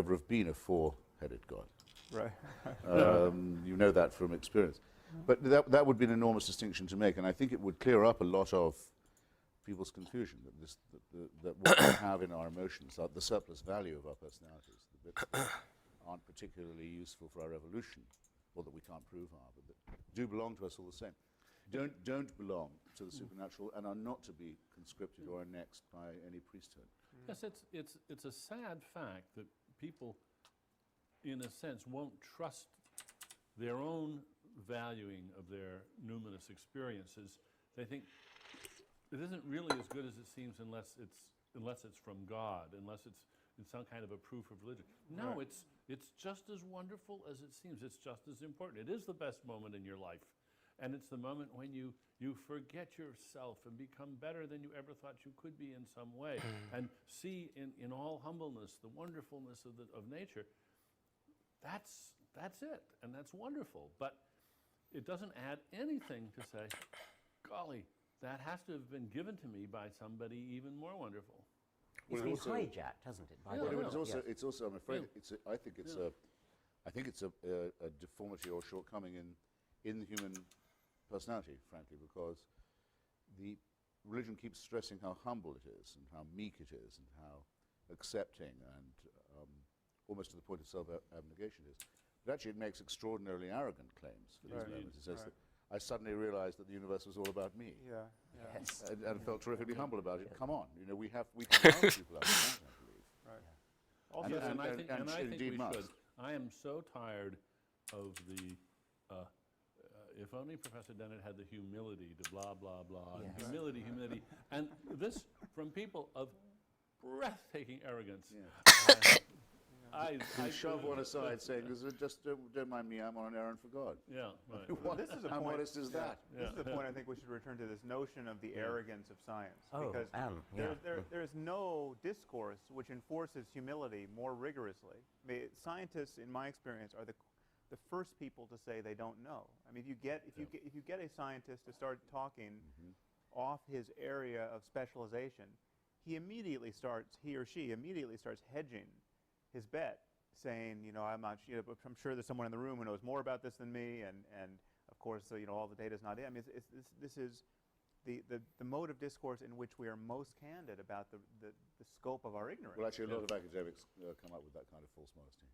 ever have been a four-headed God. Right. You know that from experience. But that would be an enormous distinction to make, and I think it would clear up a lot of people's confusion that what we have in our emotions, the surplus value of our personalities, the bits that aren't particularly useful for our evolution, or that we can't prove are, but that do belong to us all the same, don't belong to the supernatural and are not to be conscripted or annexed by any priesthood. Yes, it's a sad fact that people, in a sense, won't trust their own valuing of their numinous experiences. They think it isn't really as good as it seems unless it's from God, unless it's some kind of a proof of religion. No, Right. it's just as wonderful as it seems. It's just as important. It is the best moment in your life. And it's the moment when you forget yourself and become better than you ever thought you could be in some way, and see in all humbleness the wonderfulness of nature. That's it, and that's wonderful. But it doesn't add anything to say, golly, that has to have been given to me by somebody even more wonderful. It's Well, been also- hijacked, hasn't it? By Yeah, the But no. it's also, yes. it's also, I'm afraid, Yeah. I think it's a deformity or shortcoming in the human personality, frankly, because the religion keeps stressing how humble it is and how meek it is and how accepting and almost to the point of self-abnegation it is. But actually it makes extraordinarily arrogant claims for these Right. moments. It says Right. that I suddenly realized that the universe was all about me. Yeah. Yes. And felt terrifically humble about it. Come on, we can help people out of that, I believe. Right. And- Also, Yes, and- I think, and I think indeed we must. should. I am so tired of the, if only Professor Dennett had the humility to blah, blah, blah, and Yes. humility, and this from people of breathtaking arrogance. Yeah. I And shove one aside saying, just don't mind me, I'm on an errand for God. Yeah, right. What, this is a how point- modest is that? This is the Yeah. point I think we should return to, this notion of the arrogance of science. Oh, because yeah. there's no discourse which enforces humility more rigorously. I mean, scientists, in my experience, are the first people to say they don't know. I mean, if you get a scientist to start talking off his area of specialization, he or she immediately starts hedging his bet, saying, I'm not, I'm sure there's someone in the room who knows more about this than me, and of course, all the data's not in. I mean, this is the mode of discourse in which we are most candid about the scope of our ignorance. Well, actually, a lot of academics come up with that kind of false modesty.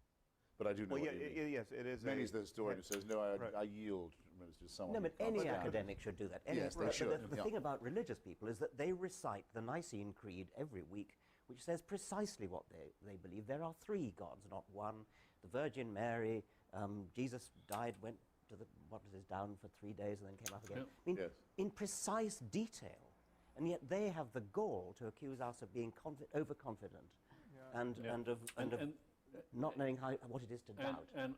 But I do know Well, what you mean. yes, it is. Many's the historian who says, no, Right. I yield to someone. No, who but can't any stand." academic should do that. Any Yes, they but should, The yeah. thing about religious people is that they recite the Nicene Creed every week, which says precisely what they believe. There are three gods, not one. The Virgin Mary, Jesus died, went to down for 3 days and then came up again. Yeah. I mean, Yes. in precise detail. And yet they have the gall to accuse us of being overconfident and, Yeah. and of not knowing what it is to doubt. And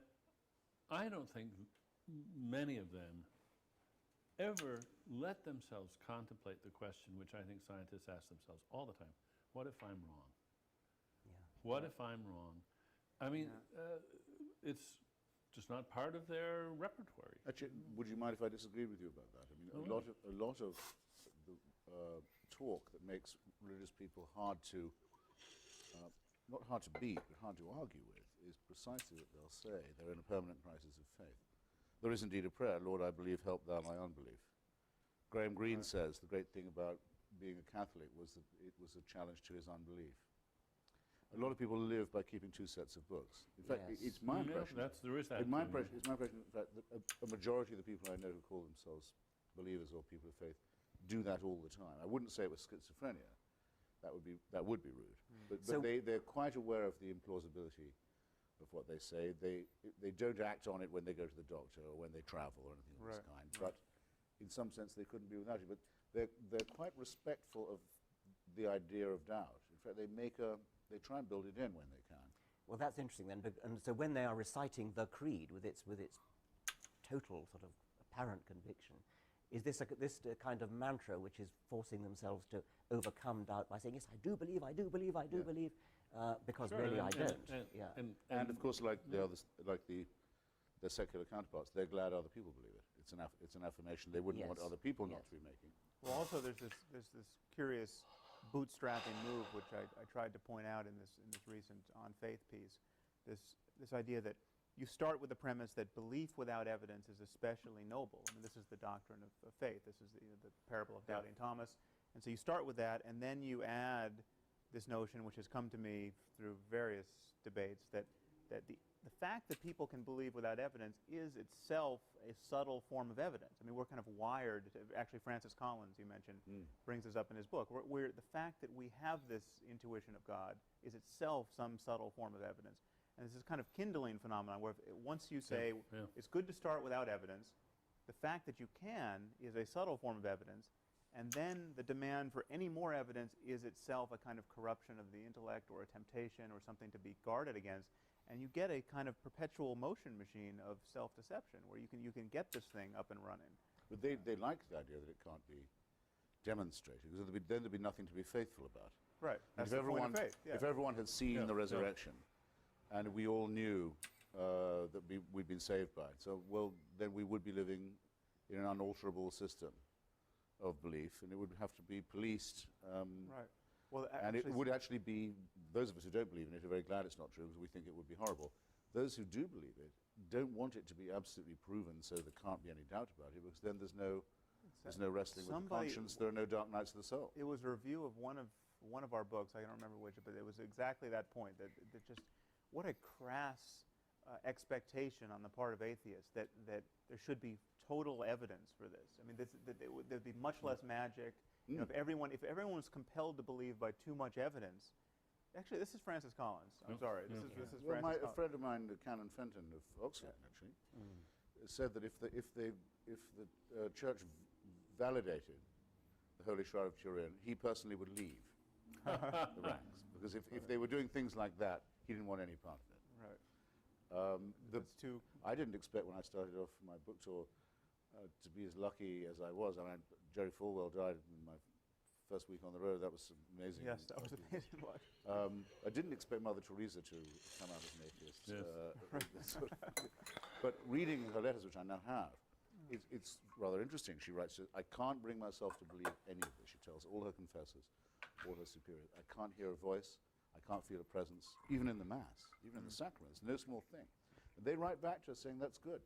I don't think many of them ever let themselves contemplate the question which I think scientists ask themselves all the time: what if I'm wrong? Yeah. What if I'm wrong? I mean, it's just not part of their repertoire. Actually, would you mind if I disagreed with you about that? I mean, Oh, a lot of the talk that makes religious people hard to, not hard to beat, but hard to argue with, is precisely that they'll say they're in a permanent crisis of faith. There is indeed a prayer, Lord, I believe, help thou my unbelief. Graham Greene says the great thing about being a Catholic was that it was a challenge to his unbelief. A lot of people live by keeping two sets of books. In fact, Yes. it's my impression. There is that. It's my too, yeah. impression, in fact, that a majority of the people I know who call themselves believers or people of faith do that all the time. I wouldn't say it was schizophrenia. That would be rude. But So- they're quite aware of the implausibility of what they say. They don't act on it when they go to the doctor or when they travel or anything of this kind. But in some sense, they couldn't be without it. But they're quite respectful of the idea of doubt. In fact, they try and build it in when they can. Well, that's interesting then. And so when they are reciting the creed with its total sort of apparent conviction, is this a kind of mantra which is forcing themselves to overcome doubt by saying, yes, I do believe, I do believe, I do Yeah. believe, because Sure, really I and- don't. and- Yeah. And of course, like their secular counterparts, they're glad other people believe it. It's an affirmation they wouldn't want Yes. other people not Yes. to be making. Well, also there's this curious bootstrapping move, which I tried to point out in this recent On Faith piece, this idea that you start with the premise that belief without evidence is especially noble. I mean, this is the doctrine of faith. This is the parable of doubting Thomas. And so you start with that, and then you add this notion, which has come to me through various debates, that the fact that people can believe without evidence is itself a subtle form of evidence. I mean, we're kind of wired. Actually, Francis Collins, you mentioned, brings this up in his book. The fact that we have this intuition of God is itself some subtle form of evidence. And this is kind of kindling phenomenon where once you say it's good to start without evidence, the fact that you can is a subtle form of evidence, and then the demand for any more evidence is itself a kind of corruption of the intellect or a temptation or something to be guarded against. And you get a kind of perpetual motion machine of self-deception where you can get this thing up and running. But they like the idea that it can't be demonstrated, because then there'd be nothing to be faithful about. Right. And That's the point of faith. Yeah. if everyone had seen Yeah, the yeah. resurrection, and we all knew that we'd been saved by it, so, well, then we would be living in an unalterable system of belief, and it would have to be policed. Right. Well, And it actually, would actually be, those of us who don't believe in it are very glad it's not true, because we think it would be horrible. Those who do believe it don't want it to be absolutely proven, so there can't be any doubt about it, because then there's no wrestling with the conscience, there are no dark nights of the soul. it was a review of one of our books. I don't remember which, but it was exactly that point. That just what a crass expectation on the part of atheists that there should be total evidence for this. I mean, there'd be much less magic. You know, if everyone was compelled to believe by too much evidence. Actually, this is Francis Collins. I'm sorry. This is Well, Francis a Collins. friend of mine, Canon Fenton of Oxford, actually, said that if the church validated the Holy Shroud of Turin, he personally would leave the ranks, because if they were doing things like that, he didn't want any part of it. Right. That's too. I didn't expect when I started off my book tour to be as lucky as I was. I mean, Jerry Falwell died in my first week on the road. That was amazing. Yes, that was amazing. I didn't expect Mother Teresa to come out as an atheist. Yes. But reading her letters, which I now have, it's rather interesting. She writes, I can't bring myself to believe any of this. She tells all her confessors, all her superiors. I can't hear a voice. I can't feel a presence, even in the Mass, even in the sacraments. No small thing. And they write back to her saying, that's good.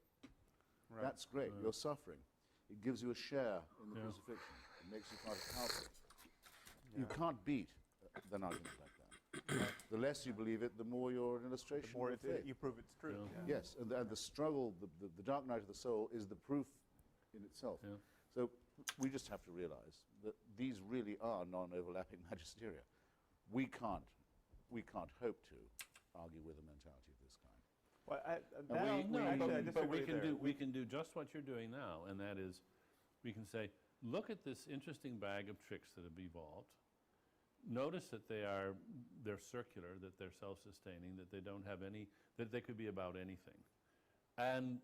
Right. That's great. You're suffering. It gives you a share in the crucifixion. It makes you part of Calvary. You can't beat an argument like that. The less you believe it, the more you're an illustration The more of faith. you prove it's true. Yeah. Yeah. Yes, and the struggle, the dark night of the soul is the proof in itself. Yeah. So we just have to realize that these really are non-overlapping magisteria. We can't hope to argue with a mentality of this kind. Well, But we can do just what you're doing now, and that is, we can say, look at this interesting bag of tricks that have evolved. Notice that they're circular, that they're self-sustaining, that they don't have any, that they could be about anything, and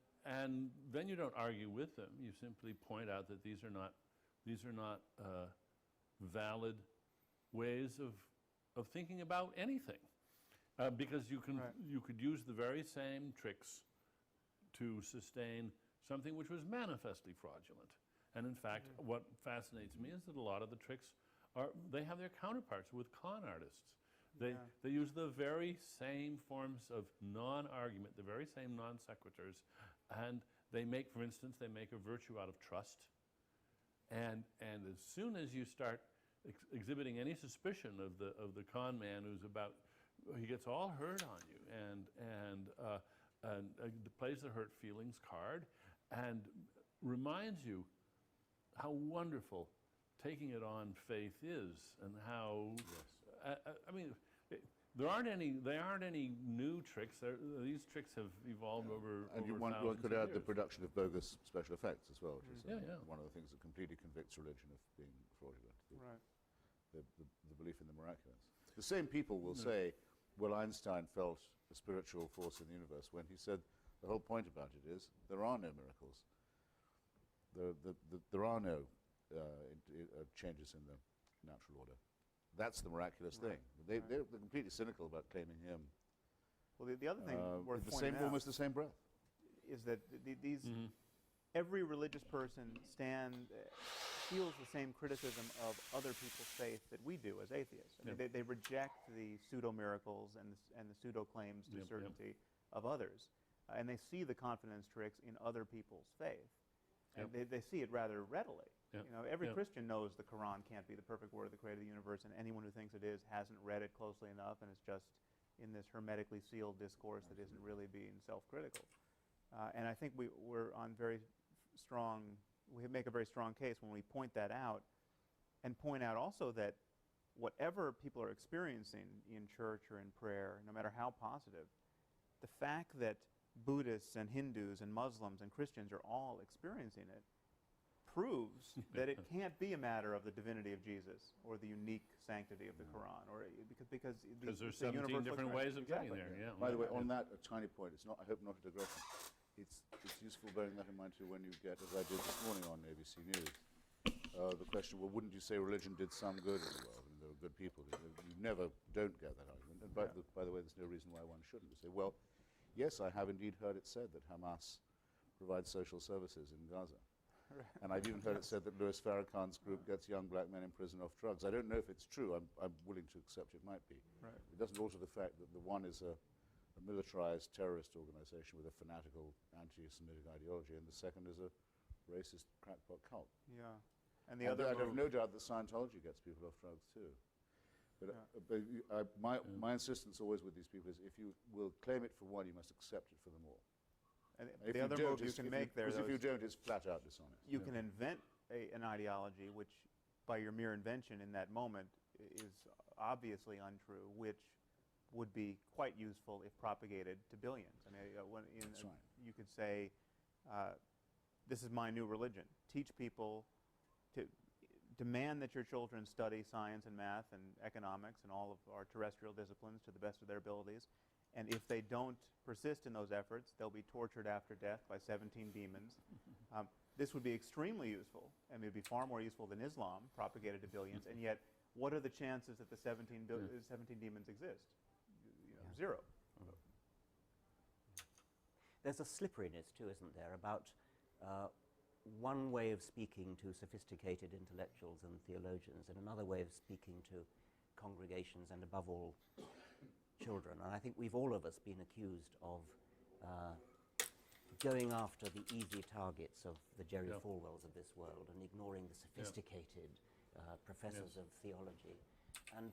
then you don't argue with them. You simply point out that these are not valid ways of thinking about anything. Because you could use the very same tricks to sustain something which was manifestly fraudulent. And in fact, what fascinates me is that a lot of the tricks they have their counterparts with con artists. They use the very same forms of non-argument, the very same non sequiturs, and they make, for instance, they make a virtue out of trust. And as soon as you start exhibiting any suspicion of the con man he gets all hurt on you and plays the hurt feelings card and reminds you how wonderful taking it on faith is, and how I mean, there aren't any new tricks. These tricks have evolved over And one thousands could of add the years. production of bogus special effects as well, which is Yeah. one of the things that completely convicts religion of being fraudulent. Right. The belief in the miraculous. The same people will say, well, Einstein felt a spiritual force in the universe, when he said the whole point about it is there are no miracles. There are no changes in the natural order. That's the miraculous thing. They're completely cynical about claiming him. Well, the other thing worth the pointing same, out almost the same breath. is that these every religious person feels the same criticism of other people's faith that we do as atheists. I mean, they reject the pseudo-miracles and the pseudo-claims to certainty of others. And they see the confidence tricks in other people's faith. And they see it rather readily. Yep. You know, every Yep. Christian knows the Quran can't be the perfect word of the creator of the universe, and anyone who thinks it is hasn't read it closely enough and is just in this hermetically sealed discourse that isn't really being self-critical. And I think we're on very strong, we make a very strong case when we point that out, and point out also that whatever people are experiencing in church or in prayer, no matter how positive, the fact that Buddhists and Hindus and Muslims and Christians are all experiencing it proves that it can't be a matter of the divinity of Jesus or the unique sanctity of the Quran, or because Because there's it's a 17 universal different experience. ways of getting Exactly. there. Yeah. By the way, on that, a tiny point. It's not. I hope not a digression. It's useful bearing that in mind too when you get, as I did this morning on ABC News, the question. Well, wouldn't you say religion did some good in the world? And there were good people. You never don't get that argument. And by the way, there's no reason why one shouldn't. You say, well, yes, I have indeed heard it said that Hamas provides social services in Gaza. And I've even heard it said that Louis Farrakhan's group gets young black men in prison off drugs. I don't know if it's true. I'm willing to accept it might be. Right. It doesn't alter the fact that the one is a militarized terrorist organization with a fanatical anti-Semitic ideology, and the second is a racist crackpot cult. Yeah. And the other I have no doubt that Scientology gets people off drugs too. But my insistence always with these people is if you will claim it for one, you must accept it for them all. And If the you other don't, move you it's- can if make there, because if though, you is don't, it's flat out dishonest. you can invent an ideology which, by your mere invention in that moment, is obviously untrue, which would be quite useful if propagated to billions. I mean, That's right. you could say, this is my new religion. Teach people to demand that your children study science and math and economics and all of our terrestrial disciplines to the best of their abilities. And if they don't persist in those efforts, they'll be tortured after death by 17 demons. This would be extremely useful, and it would be far more useful than Islam, propagated to billions. And yet, what are the chances that the 17 demons exist? Zero. There's a slipperiness too, isn't there, about one way of speaking to sophisticated intellectuals and theologians and another way of speaking to congregations and above all children. And I think we've all of us been accused of going after the easy targets of the Jerry Falwells of this world and ignoring the sophisticated professors of theology. And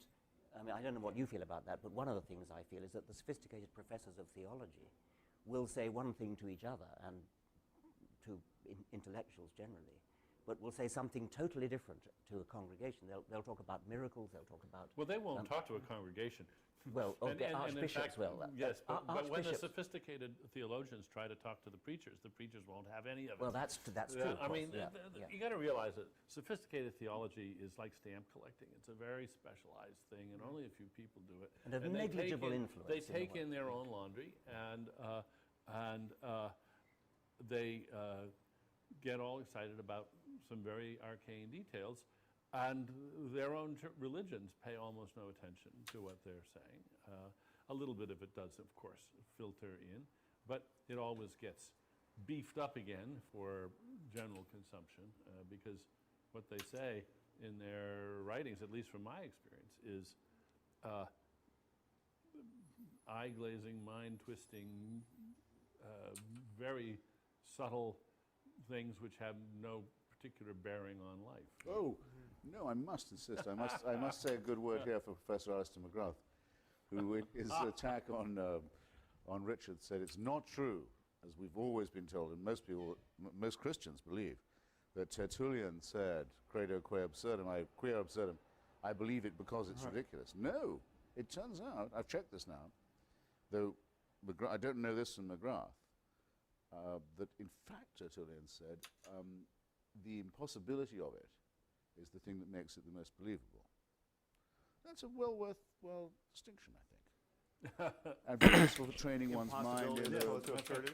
I mean, I don't know what you feel about that, but one of the things I feel is that the sophisticated professors of theology will say one thing to each other and to intellectuals generally, but will say something totally different to a congregation. They'll talk about miracles, they'll talk about... Well, they won't talk to a congregation. Well, And in archbishops fact, will. Yes, but when the Archbishops- sophisticated theologians try to talk to the preachers won't have any of it. Well, that's true. Yeah, of I mean, course, yeah. you got to realize that sophisticated theology is like stamp collecting. It's a very specialized thing, and only a few people do it. And of they take negligible in- influence They in the take world. in their own laundry, and they get all excited about some very arcane details, and their own religions pay almost no attention to what they're saying. A little bit of it does, of course, filter in, but it always gets beefed up again for general consumption because what they say in their writings, at least from my experience, is eye-glazing, mind-twisting, very subtle things which have no particular bearing on life. Oh, no, I must insist. I must say a good word here for Professor Alistair McGrath, who in his attack on Richard said it's not true, as we've always been told, and most Christians believe, that Tertullian said, credo quae absurdum, I believe it because it's ridiculous. No, it turns out, I've checked this now, though I don't know this from McGrath, that in fact Tertullian said the impossibility of it is the thing that makes it the most believable. That's a well-worthwhile distinction, I think. And very useful for training one's mind.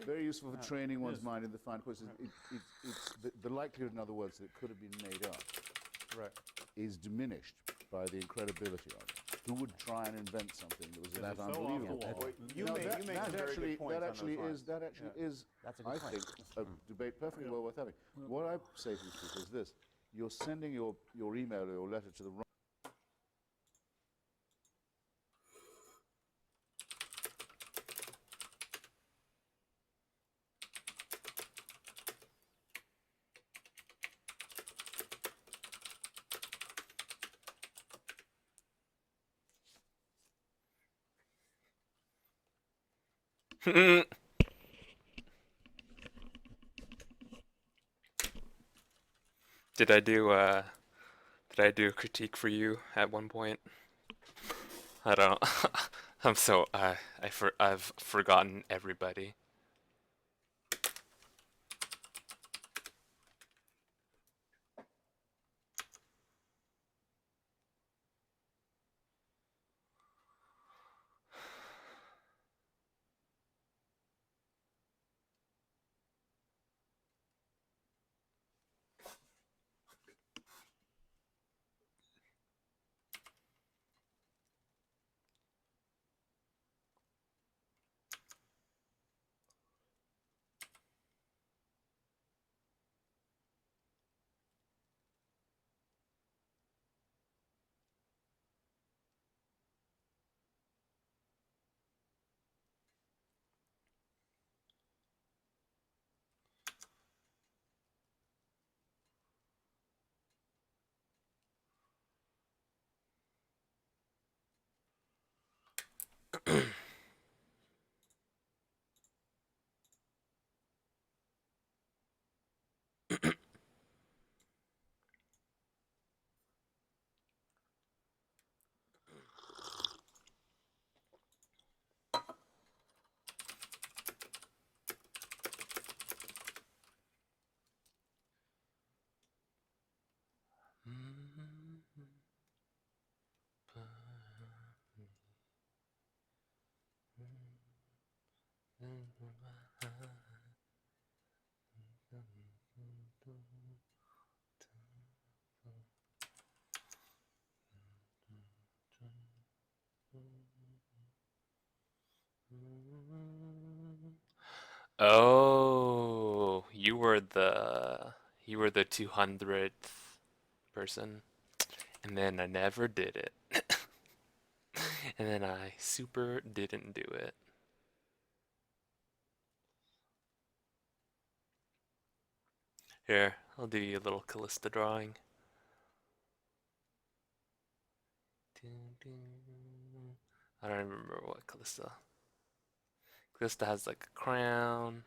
Very useful for training one's mind in the fine courses. It's the likelihood, in other words, that it could have been made up is diminished by the incredibility of it. who would try and invent something that was Because that it's so off the unbelievable. wall. Well, you Now, make that, some that very actually, good points that on actually those is lines. that actually Yeah. is, That's a good I point. think, a debate perfectly well worth having. What I say to these people is this: you're sending your email or your letter to the wrong. Did I do a critique for you at one point? I don't. I've forgotten everybody. Oh, you were the 200th person, and then I never did it. And then I super didn't do it. Here, I'll do you a little Callista drawing. I don't remember what Callista. Callista has like a crown.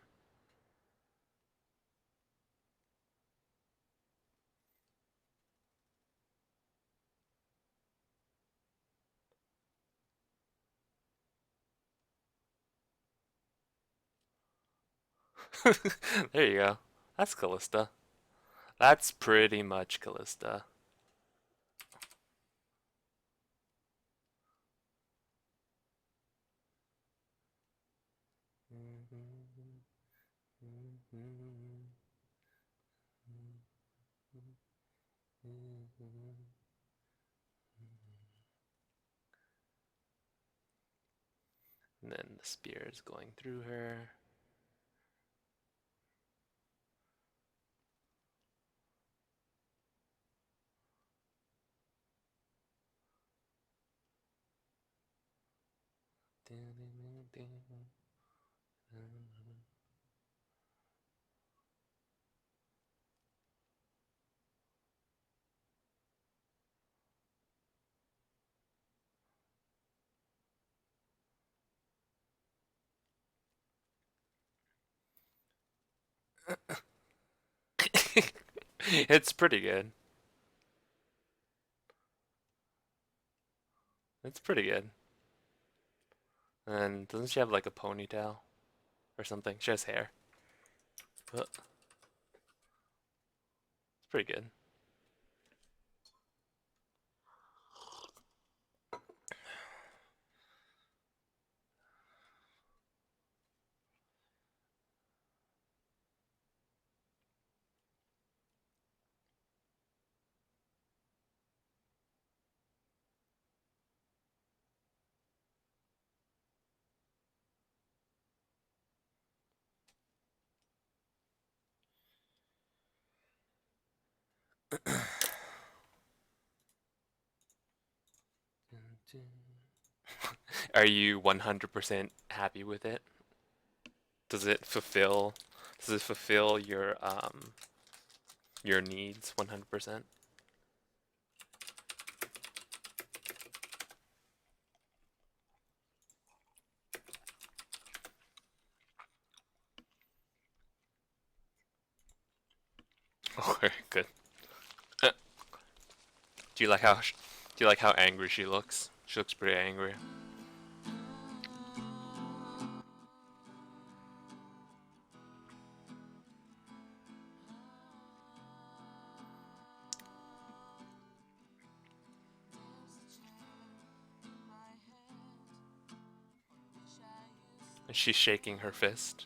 There you go. That's Callista. That's pretty much Callista. And then the spear is going through her. It's pretty good. It's pretty good. And doesn't she have like a ponytail or something? She has hair. But it's pretty good. Are you 100% happy with it? Does it fulfill your needs 100%? Okay, good. Uh, do you like how angry she looks? She looks pretty angry. She's shaking her fist.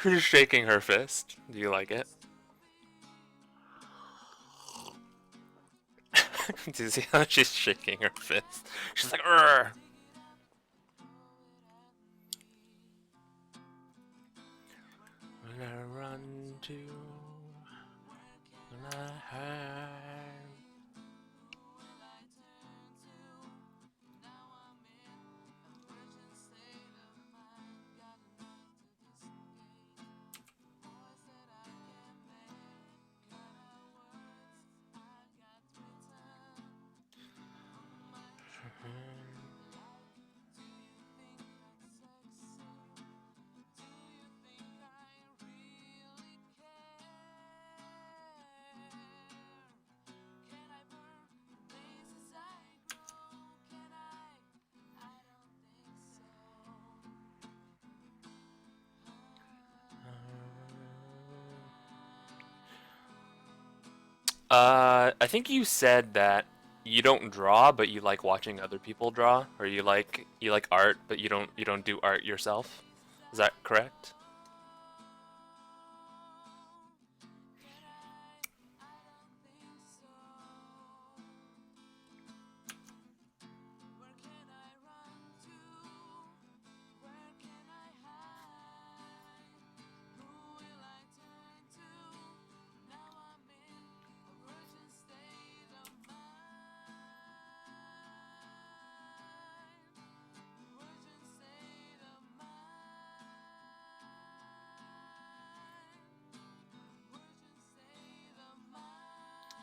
She's shaking her fist. Do you like it? Do you see how she's shaking her fist? She's like, "Urgh." When I run to, when I hide. I think you said that you don't draw, but you like watching other people draw, or you like art, but you don't do art yourself. Is that correct?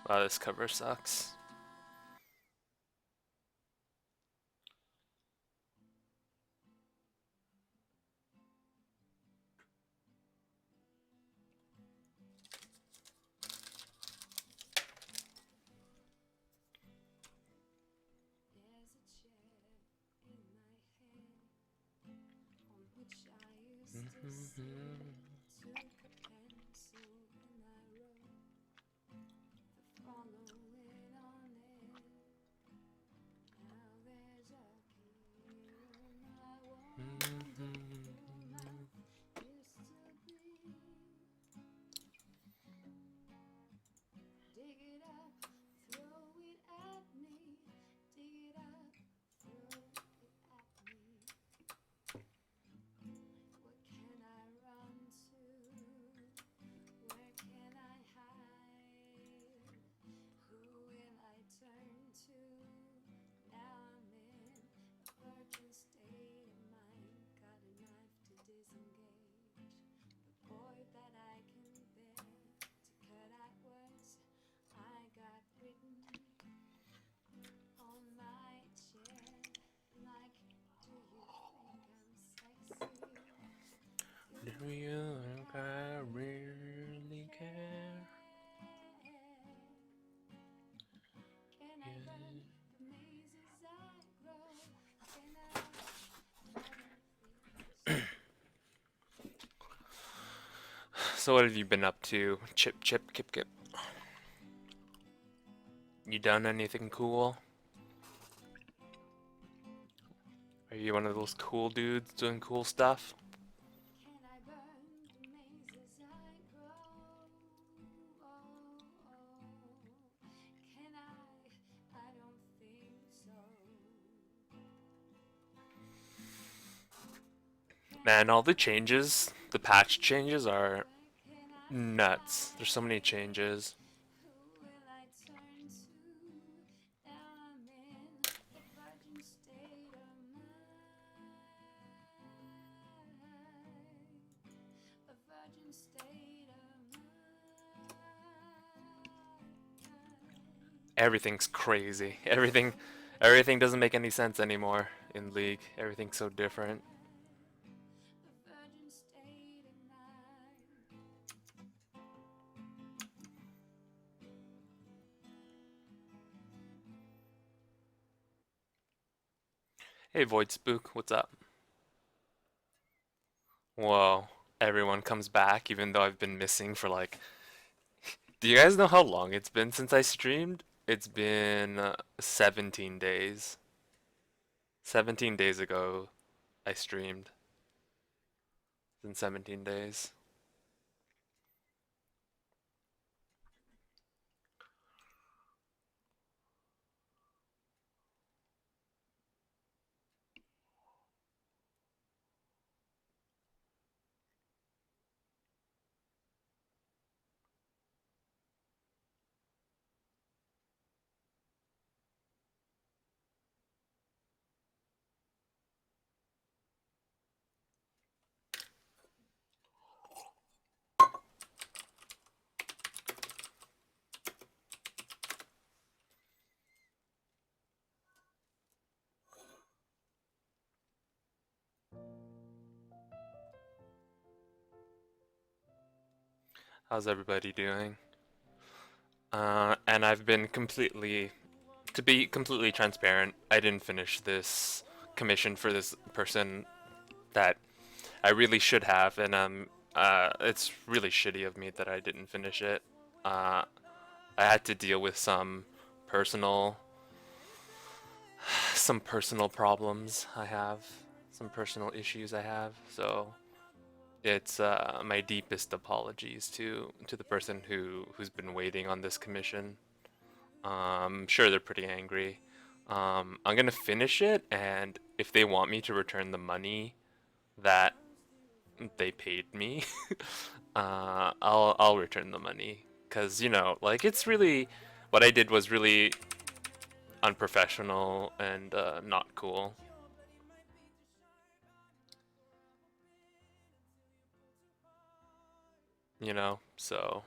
Wow, this cover sucks. Do you think I really care? So what have you been up to? Chip, chip, kip, kip. You done anything cool? Are you one of those cool dudes doing cool stuff? Man, all the changes, the patch changes are nuts. There's so many changes. Everything's crazy. Everything doesn't make any sense anymore in League. Everything's so different. Hey Void Spook, what's up? Whoa, everyone comes back even though I've been missing for like... Do you guys know how long it's been since I streamed? It's been 17 days. 17 days ago I streamed. It's been 17 days. How's everybody doing? And I've been to be completely transparent, I didn't finish this commission for this person that I really should have, and it's really shitty of me that I didn't finish it. I had to deal with personal, some personal problems I have, some personal issues I have, so it's my deepest apologies to the person who's been waiting on this commission. Sure, they're pretty angry. I'm gonna finish it, and if they want me to return the money that they paid me, I'll return the money. Cause you know, like it's really, what I did was really unprofessional and not cool. You know, so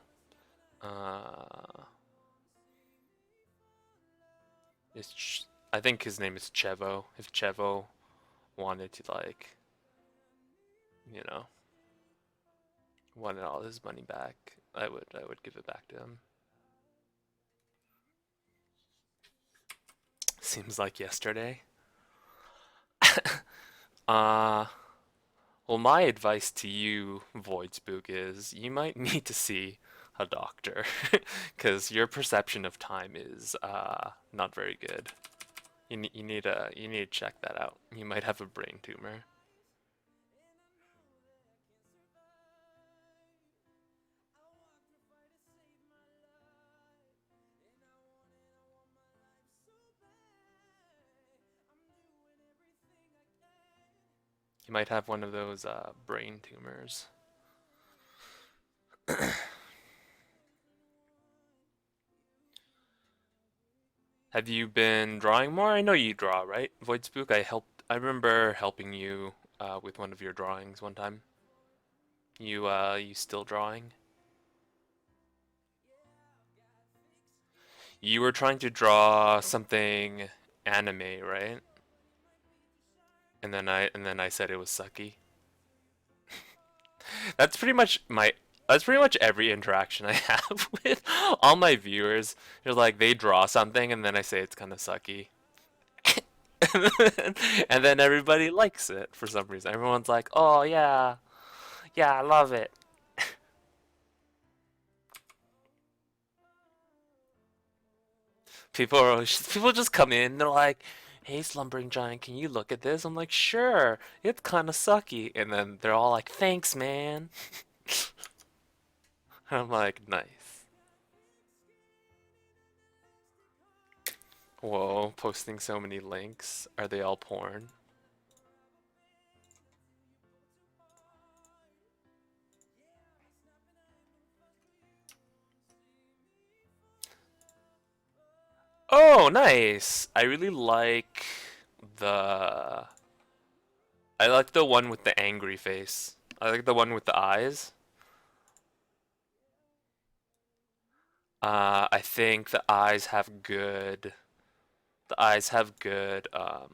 I think his name is Chevo. If Chevo wanted to like, you know, wanted all his money back, I would give it back to him. Seems like yesterday. uh well, my advice to you, Void Spook, is you might need to see a doctor because your perception of time is not very good. You need to check that out. You might have a brain tumor. You might have one of those brain tumors. Have you been drawing more? I know you draw, right? Void Spook, I remember helping you with one of your drawings one time. You still drawing? You were trying to draw something anime, right? And then I said it was sucky. That's pretty much every interaction I have with all my viewers. They're like they draw something and then I say it's kind of sucky. And then everybody likes it for some reason. Everyone's like, "Oh yeah. Yeah, I love it." People just come in, they're like, "Hey, Slumbering Giant, can you look at this?" I'm like, "Sure, it's kind of sucky." And then they're all like, "Thanks, man." I'm like, "Nice." Whoa, posting so many links. Are they all porn? Oh, nice. I really like the I like the one with the angry face. I like the one with the eyes. I think the eyes have good the eyes have good the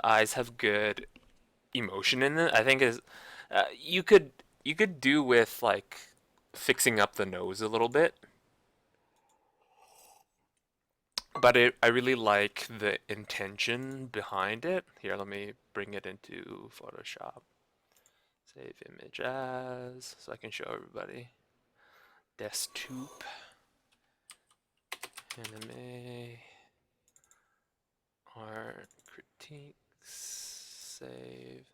eyes have good emotion in it. I think is you could do with like fixing up the nose a little bit. But I really like the intention behind it. Here, let me bring it into Photoshop. Save image as, so I can show everybody. Desktop, anime, art, critiques, save.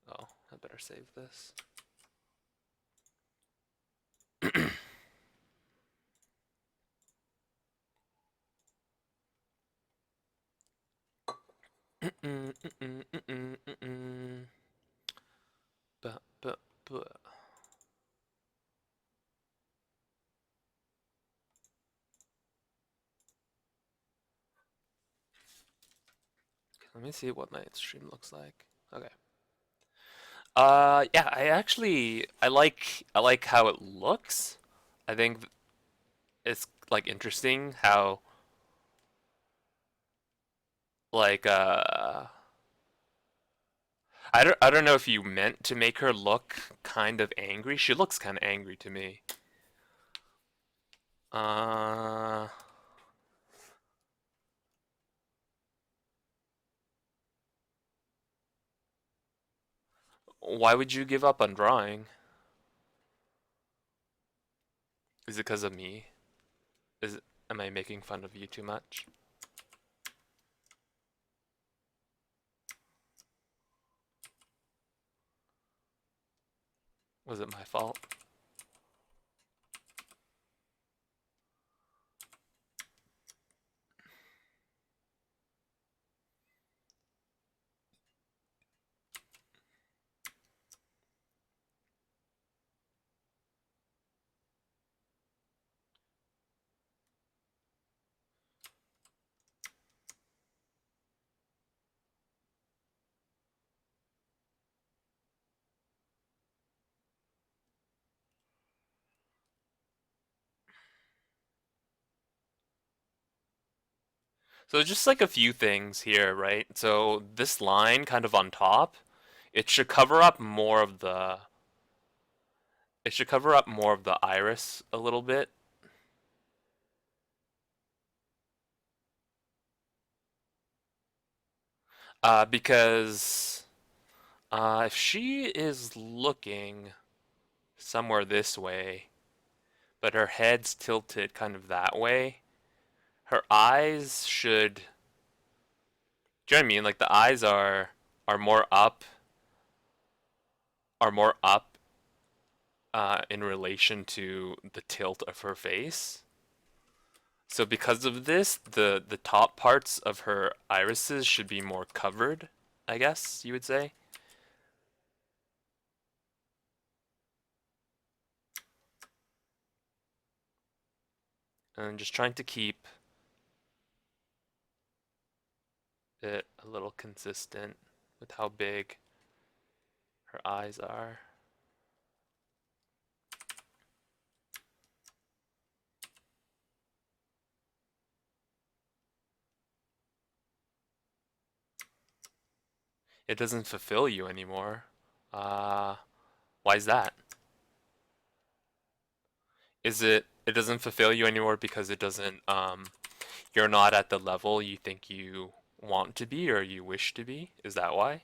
Oh, I better save this. But, but. Let me see what my stream looks like. Okay. Yeah, I like how it looks. I think it's like interesting how like I don't know if you meant to make her look kind of angry. She looks kind of angry to me. Uh why would you give up on drawing? Is it because of me? Am I making fun of you too much? Was it my fault? So just like a few things here, right? So this line kind of on top, it should cover up more of the iris a little bit. Because if she is looking somewhere this way, but her head's tilted kind of that way, her eyes should. Do you know what I mean? Like the eyes are more up, are more up in relation to the tilt of her face. So because of this, the top parts of her irises should be more covered, I guess you would say. And just trying to keep it a little consistent with how big her eyes are. It doesn't fulfill you anymore. Why is that? Is it doesn't fulfill you anymore because it doesn't you're not at the level you think you want to be or you wish to be? Is that why?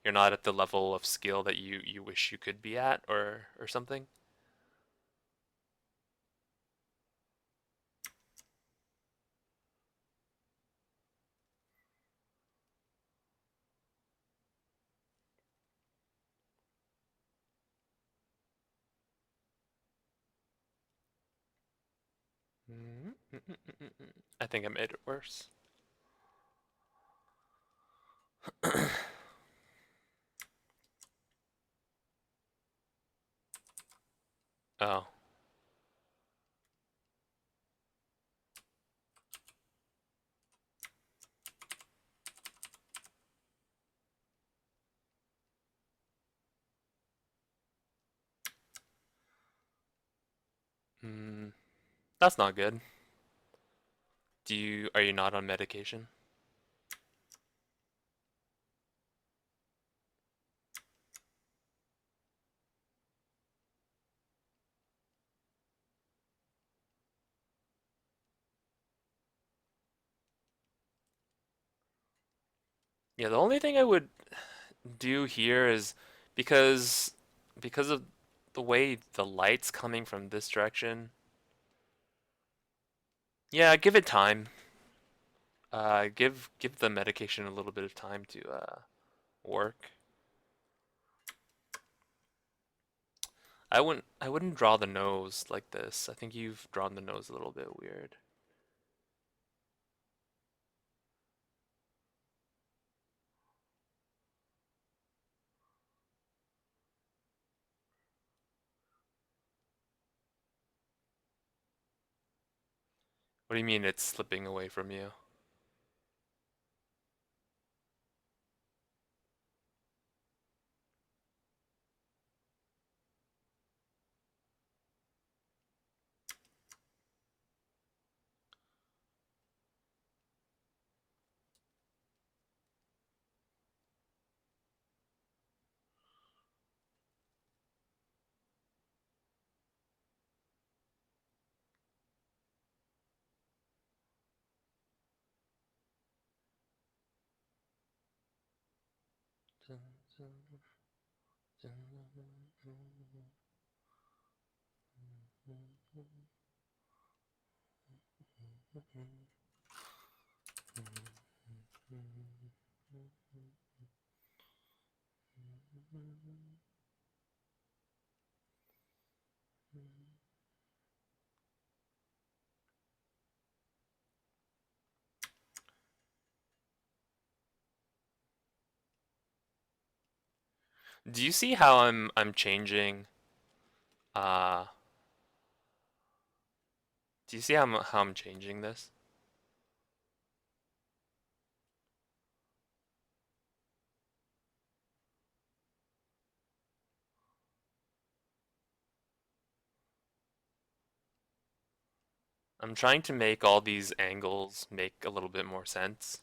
You're not at the level of skill that you wish you could be at or something? I think I made it worse. Oh. Mm, that's not good. Are you not on medication? Yeah, the only thing I would do here is because because of the way the light's coming from this direction. Yeah, give it time. Give the medication a little bit of time to work. I wouldn't draw the nose like this. I think you've drawn the nose a little bit weird. What do you mean it's slipping away from you? Do you see how I'm changing? Uh, do you see how I'm changing this? I'm trying to make all these angles make a little bit more sense.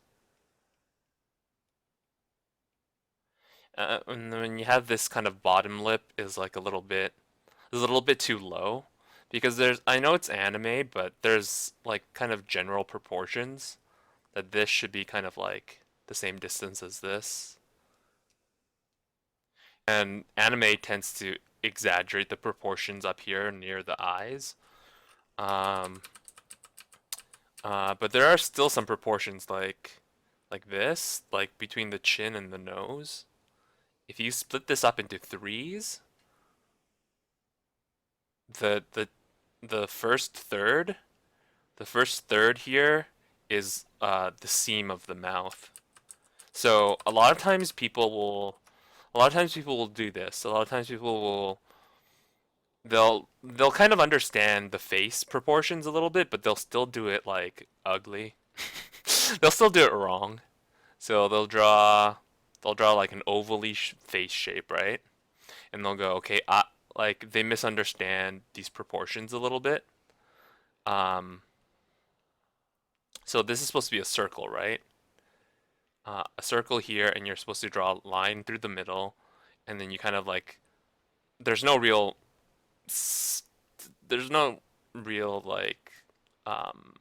And then when you have this kind of bottom lip is like a little bit too low because I know it's anime, but there's like kind of general proportions that this should be kind of like the same distance as this. And anime tends to exaggerate the proportions up here near the eyes. Um, but there are still some proportions like this, like between the chin and the nose. If you split this up into threes, the the the first third, the first third here is the seam of the mouth. So a lot of times people will do this. A lot of times people will they'll kind of understand the face proportions a little bit, but they'll still do it like ugly. They'll still do it wrong. So they'll draw like an ovally face shape, right? And they'll go, okay, like they misunderstand these proportions a little bit. Um, so this is supposed to be a circle, right? A circle here, and you're supposed to draw a line through the middle, and then you kind of like there's no real there's no real like um,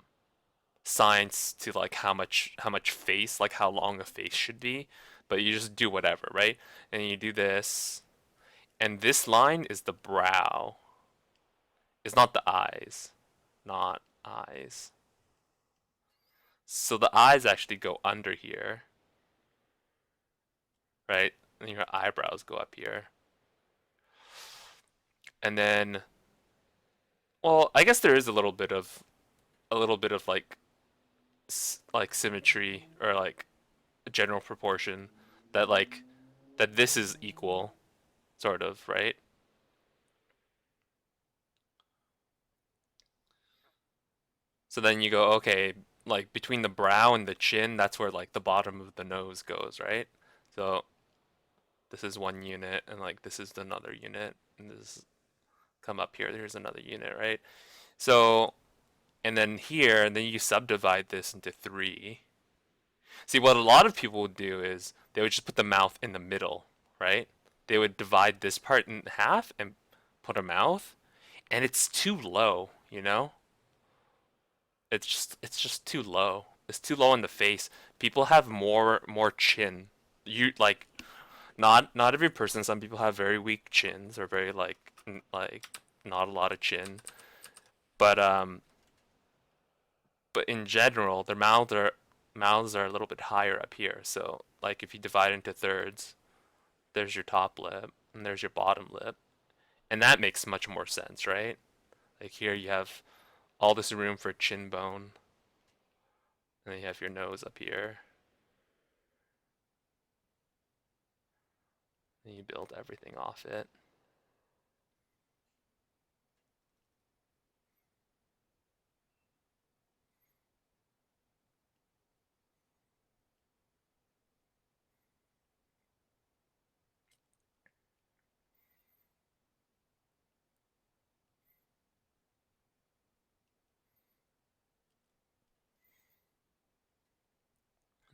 science to like how much face, like how long a face should be, but you just do whatever, right? And you do this, and this line is the brow. It's not the eyes, not eyes. So the eyes actually go under here, right? And your eyebrows go up here. And then, well, I guess there is a little bit of like symmetry or like a general proportion that like that this is equal, sort of, right? So then you go, okay, like between the brow and the chin, that's where like the bottom of the nose goes, right? So this is one unit, and like this is another unit, and come up here. There's another unit, right? So, and then here, and then you subdivide this into 3. See, what a lot of people would do is they would just put the mouth in the middle, right? They would divide this part in half and put a mouth, and it's too low, you know? It's just too low. It's too low in the face. People have more chin. You like not every person. Some people have very weak chins or very like not a lot of chin. But in general, their mouths are a little bit higher up here. So like if you divide into thirds, there's your top lip and there's your bottom lip, and that makes much more sense, right? Like here you have all this room for chin bone, and then you have your nose up here. And you build everything off it.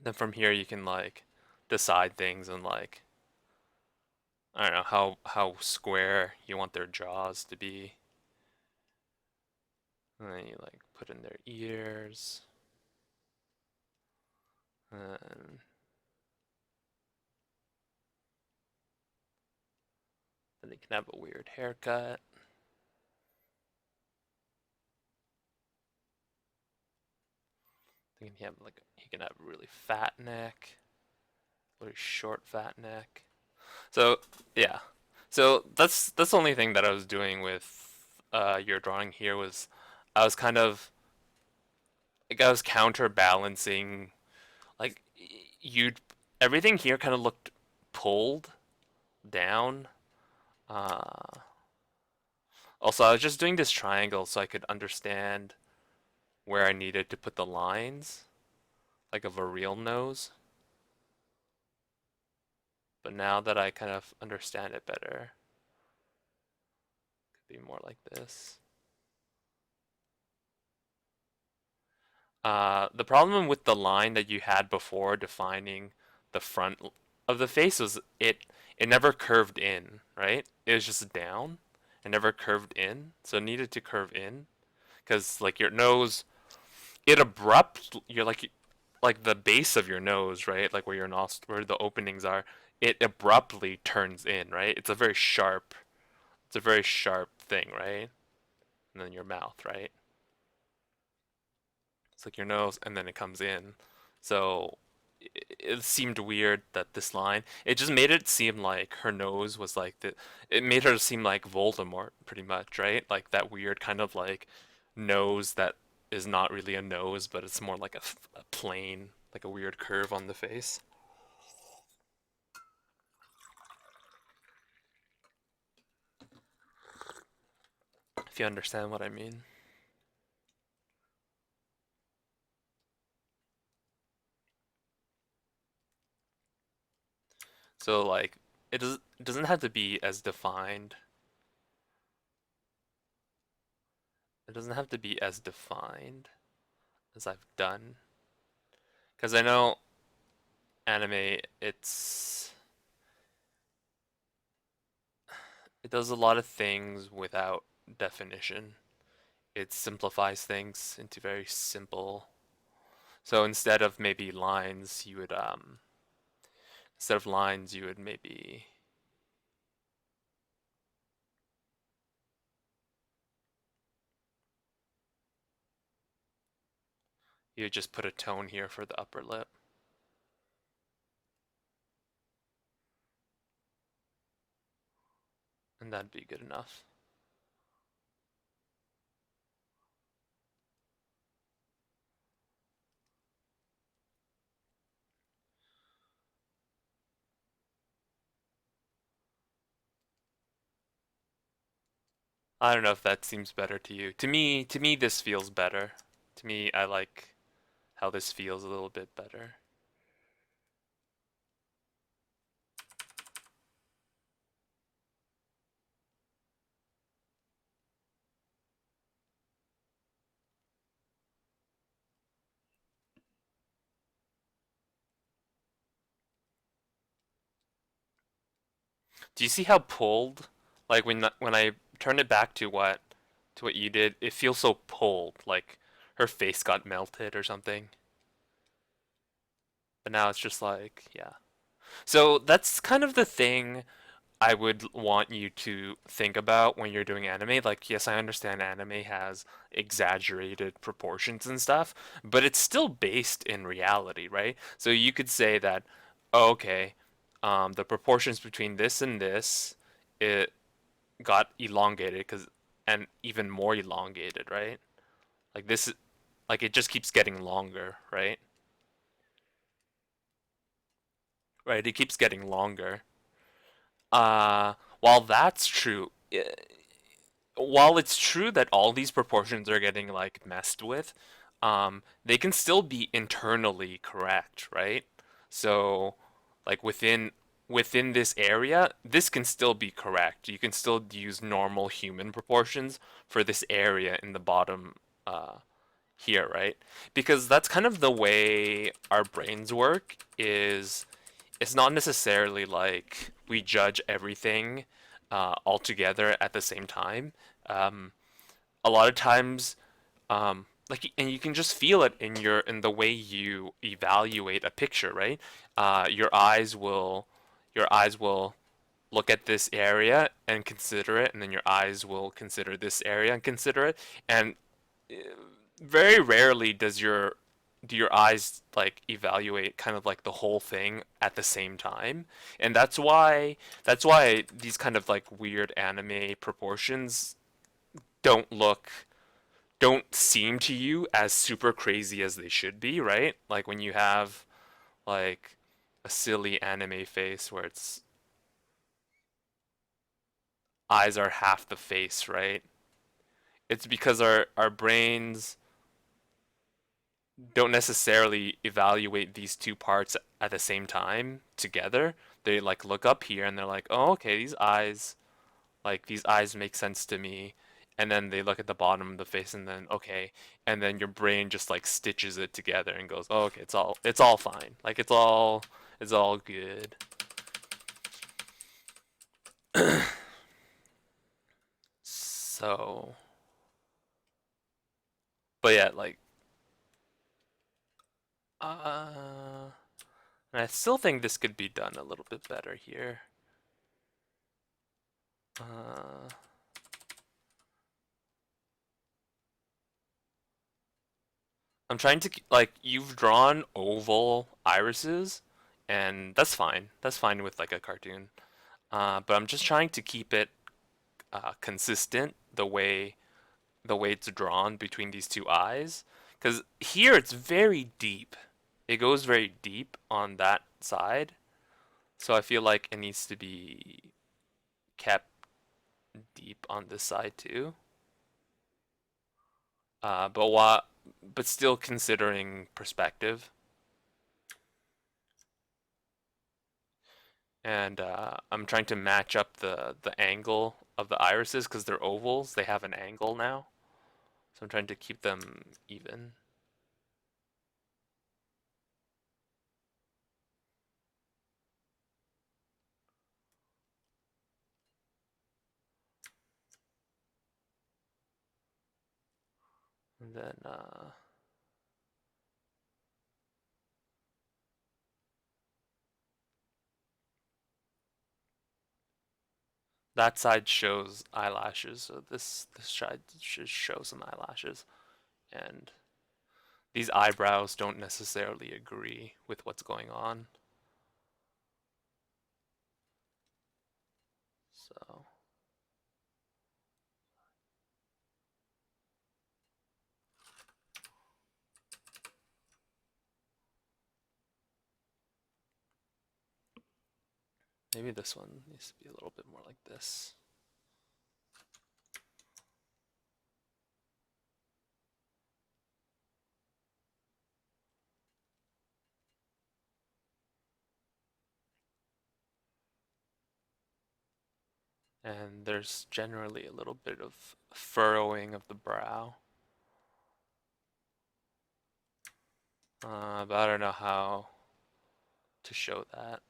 Then from here you can like decide things and like I don't know how square you want their jaws to be. And then you like put in their ears. And then they can have a weird haircut. Then he can have a really fat neck, really short fat neck. So yeah, so that's the only thing that I was doing with your drawing here was I was kind of like I was counterbalancing like you everything here kind of looked pulled down. Uh, Also, I was just doing this triangle so I could understand where I needed to put the lines, like of a real nose. But now that I kind of understand it better, it could be more like this. The problem with the line that you had before defining the front of the face was it never curved in, right? It was just down. It never curved in, so it needed to curve in, because like your nose, you're like the base of your nose, right? Like where your where the openings are, it abruptly turns in, right? It's a very sharp thing, right? And then your mouth, right? It's like your nose, and then it comes in. So it seemed weird that this line. It just made it seem like her nose was like the. It made her seem like Voldemort, pretty much, right? Like that weird kind of like nose that is not really a nose, but it's more like a plane, like a weird curve on the face. If you understand what I mean. So like it doesn't have to be as defined. It doesn't have to be as defined as I've done. Because I know anime, it does a lot of things without definition. It simplifies things into very simple. So instead of maybe lines, you would maybe you would just put a tone here for the upper lip. And that'd be good enough. I don't know if that seems better to you. To me this feels better. To me, I like how this feels a little bit better. Do you see how pulled? Like when I turn it back to what you did, it feels so pulled, like her face got melted or something. But now it's just like, yeah. So that's kind of the thing I would want you to think about when you're doing anime. Like, yes, I understand anime has exaggerated proportions and stuff, but it's still based in reality, right? So you could say that, oh, okay, the proportions between this and this, it got elongated and even more elongated, right? Like this, like it just keeps getting longer, right? Right, it keeps getting longer. While that's true, while it's true that all these proportions are getting like messed with, they can still be internally correct, right? So, like within this area, this can still be correct. You can still use normal human proportions for this area in the bottom here, right? Because that's kind of the way our brains work is it's not necessarily like we judge everything all together at the same time. Um, a lot of times, like, and you can just feel it in the way you evaluate a picture, right? Your eyes will look at this area and consider it, and then your eyes will consider this area and consider it, and uh, very rarely do your eyes like evaluate kind of like the whole thing at the same time, and that's why these kind of like weird anime proportions don't look don't seem to you as super crazy as they should be, right? Like when you have like a silly anime face where its eyes are half the face, right? It's because our brains don't necessarily evaluate these two parts at the same time together. They like look up here and they're like, "Oh, okay, these eyes make sense to me." And then they look at the bottom of the face and then okay, and then your brain just like stitches it together and goes, "Oh, okay, it's all fine. Like it's all good." So, but yeah, like uh and I still think this could be done a little bit better here. Uh I'm trying to like you've drawn oval irises, and that's fine. That's fine with like a cartoon. But I'm just trying to keep it consistent the way it's drawn between these two eyes. Because here it's very deep. It goes very deep on that side. So I feel like it needs to be kept deep on this side too. But still considering perspective. And I'm trying to match up the angle of the irises because they're ovals. They have an angle now, so I'm trying to keep them even. And then that side shows eyelashes, so this side should show some eyelashes, and these eyebrows don't necessarily agree with what's going on. So maybe this one needs to be a little bit more like this. And there's generally a little bit of furrowing of the brow. But I don't know how to show that.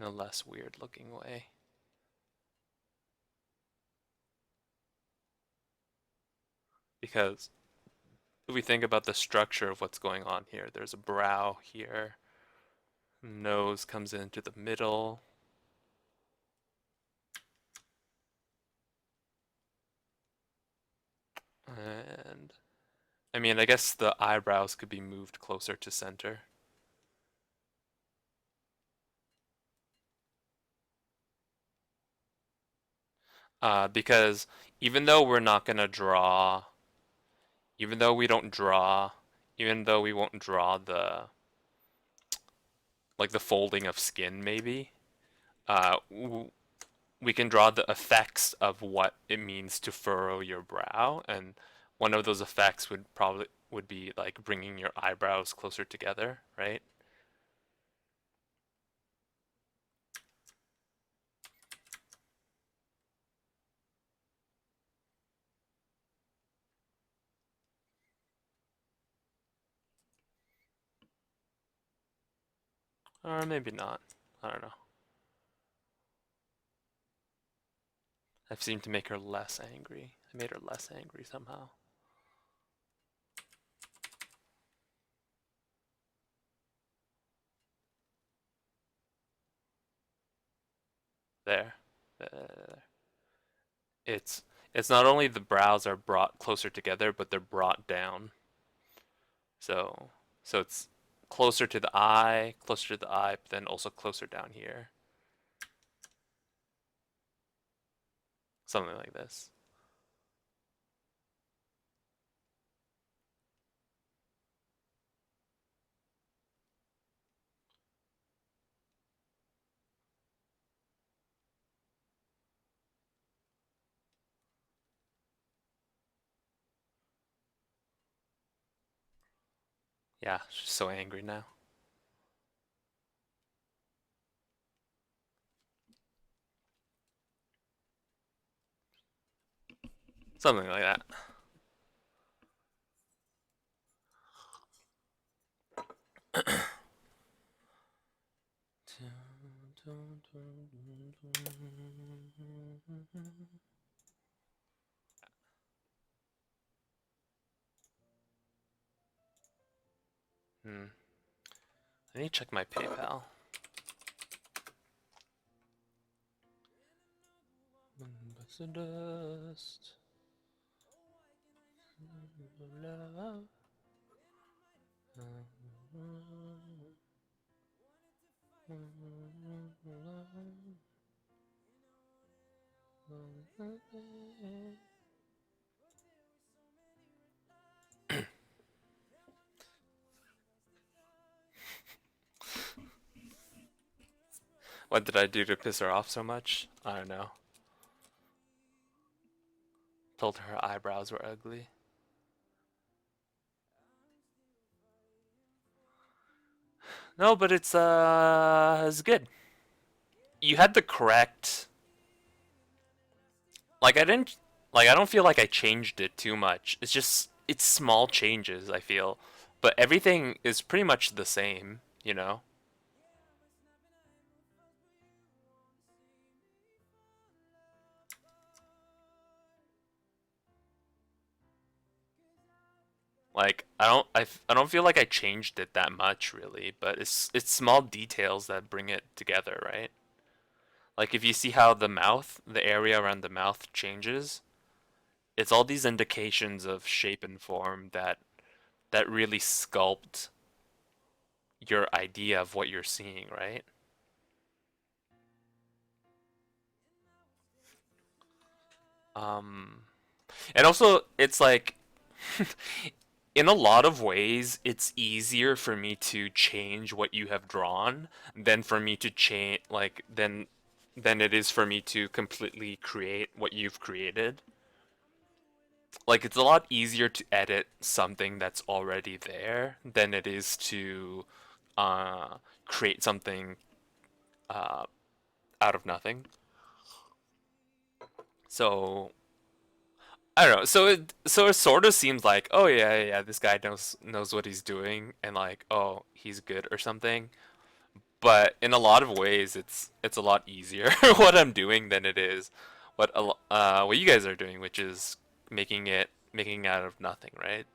in a less weird looking way. Because if we think about the structure of what's going on here, there's a brow here, nose comes into the middle. And I mean, I guess the eyebrows could be moved closer to center. Because even though we're not gonna draw, even though we don't draw, even though we won't draw the like the folding of skin, maybe, we can draw the effects of what it means to furrow your brow, and one of those effects would be like bringing your eyebrows closer together, right? Or maybe not. I don't know. I've seemed to make her less angry. I made her less angry somehow. There. There. It's not only the brows are brought closer together, but they're brought down. So it's closer to the eye, but then also closer down here. Something like this. Yeah, she's so angry now. Something like that. I need to check my PayPal. What's the dust? Love. What did I do to piss her off so much? I don't know. Told her her eyebrows were ugly. No, but it's good. You had the correct. Like I don't feel like I changed it too much. It's small changes, I feel. But everything is pretty much the same, you know? Like I don't feel like I changed it that much really, but it's small details that bring it together, right? Like if you see how the area around the mouth changes, it's all these indications of shape and form that really sculpt your idea of what you're seeing, right? Um, and also it's like in a lot of ways, it's easier for me to change what you have drawn than for me to change than it is for me to completely create what you've created. Like it's a lot easier to edit something that's already there than it is to create something uh, out of nothing. So I don't know. So it sort of seems like, oh yeah, this guy knows what he's doing, and like, oh, he's good or something. but in a lot of ways, it's a lot easier what I'm doing than it is what you guys are doing, which is making out of nothing, right?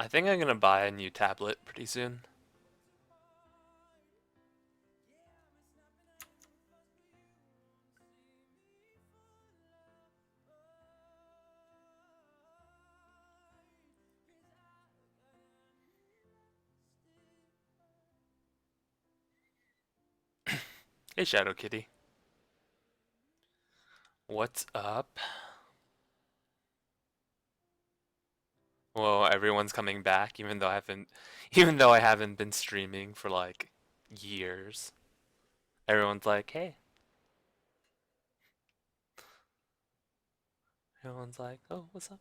I think I'm gonna buy a new tablet pretty soon. Hey, Shadow Kitty. What's up? Whoa, everyone's coming back, even though I haven't, even though I haven't been streaming for like years. Everyone's like, hey. Everyone's like, oh, what's up?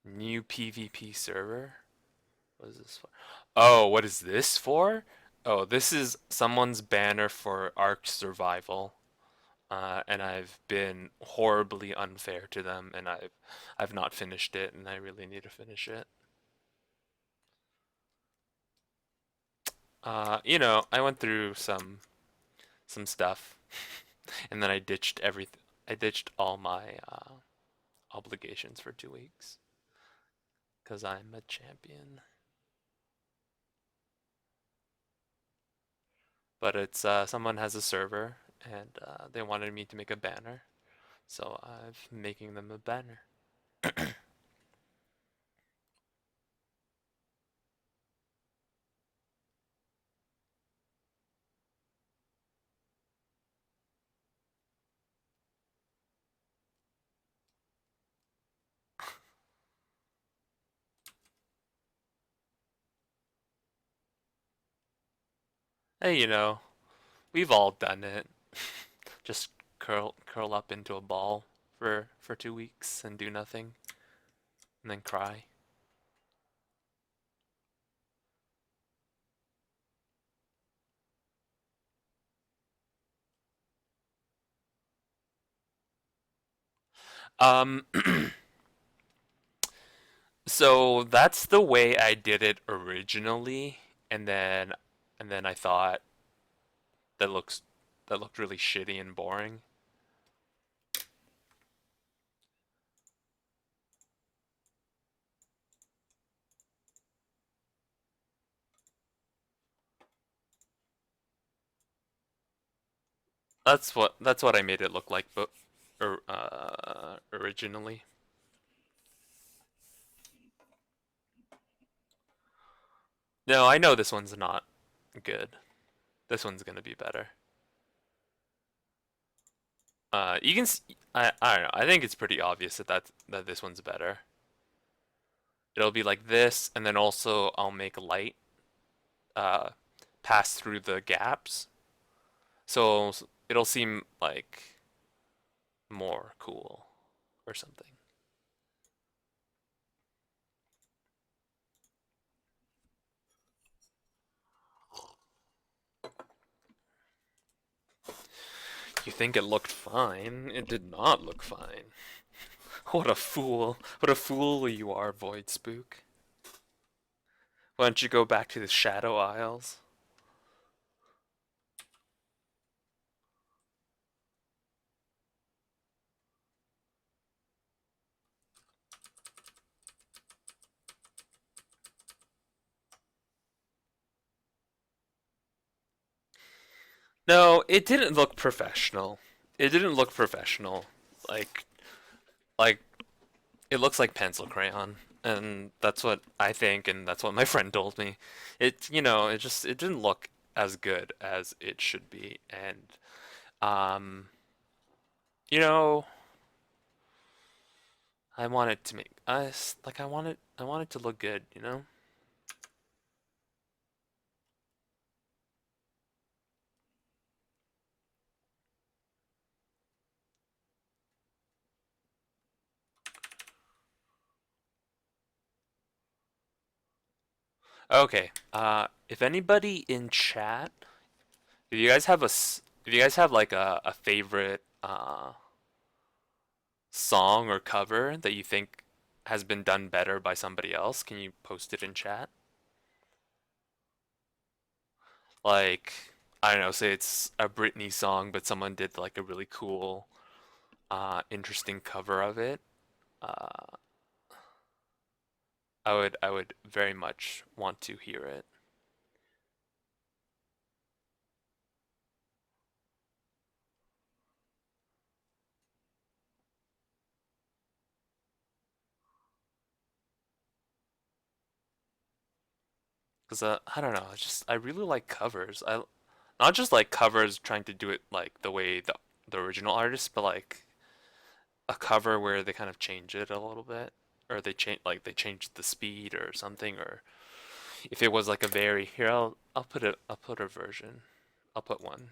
New PvP server? What is this for? Oh, what is this for? Oh, this is someone's banner for Ark Survival. And I've been horribly unfair to them, and I've not finished it, and I really need to finish it. You know, I went through some stuff, and then I ditched everything. I ditched all my obligations for 2 weeks, cause I'm a champion. But it's someone has a server, and they wanted me to make a banner, so I'm making them a banner. Hey, you know, we've all done it. Just curl up into a ball for 2 weeks and do nothing, and then cry. Um, so that's the way I did it originally, and then I thought that looks that looked really shitty and boring. That's what I made it look like, but originally. No, I know this one's not good. This one's gonna be better. You can I don't know. I think it's pretty obvious that this one's better. It'll be like this, and then also I'll make light uh pass through the gaps, so it'll seem like more cool or something. You think it looked fine? It did not look fine. What a fool. What a fool you are, Void Spook. Why don't you go back to the Shadow Isles? No, it didn't look professional. It didn't look professional. Like like it looks like pencil crayon, and that's what I think, and that's what my friend told me. It didn't look as good as it should be, and um, you know, I want it to make us like I want it to look good, you know? Okay. If anybody in chat, if you guys have like a favorite song or cover that you think has been done better by somebody else, can you post it in chat? Like, I don't know, say it's a Britney song, but someone did like a really cool, interesting cover of it. Uh, I would very much want to hear it. Cause I don't know, it's just I really like covers. I not just like covers trying to do it like the way the original artist, but like a cover where they kind of change it a little bit, or they change the speed or something, or if it was like a very here I'll put a version. I'll put one.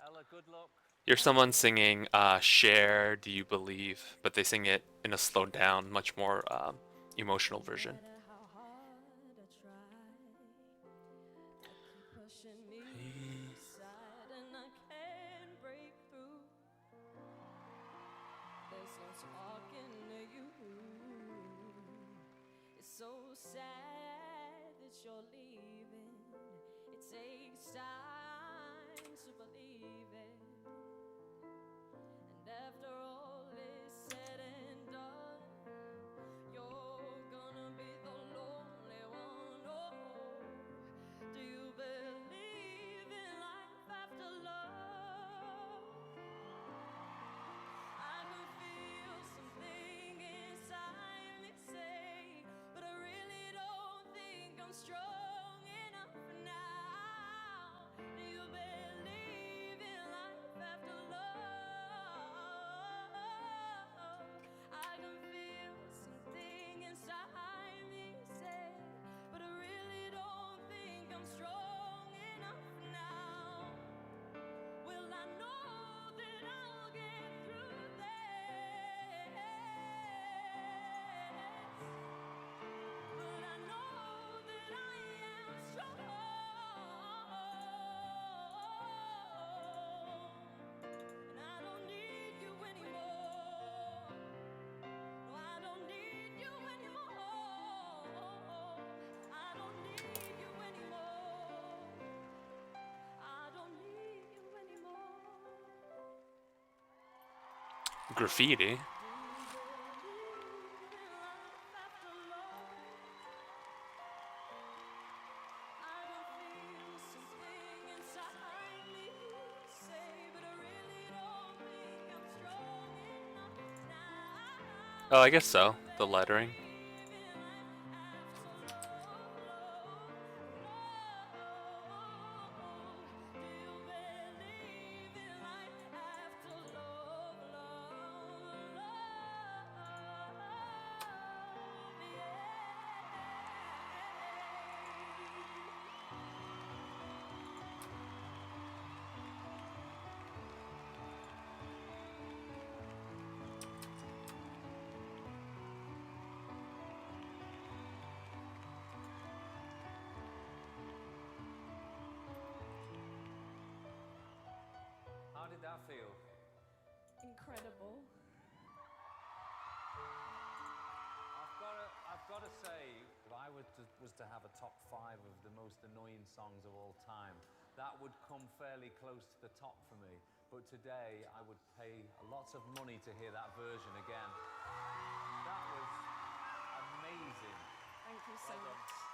Ella, good luck. Here's someone singing "Share, Do You Believe," but they sing it in a slowed down, much more emotional version. So sad that you're leaving. It takes time to believe it. And after all is said and done, you're gonna be the lonely one. Oh, do you believe in life after love? I can feel something inside me say, but I really don't think I'm strong enough now. Do you believe in life after love? I can feel something inside me say, but I really don't think I'm strong enough now. Will I know that I'll get through this? Will I know that I am strong? And I don't need you anymore. No, I don't need you anymore. I don't need you anymore. I don't need you anymore. Graffiti. Oh, I guess so. The lettering. How did that feel? Incredible. I've got to say that I would was to have a top 5 of the most annoying songs of all time, that would come fairly close to the top for me. But today, I would pay lots of money to hear that version again. That was amazing. Thank you so Well done. much.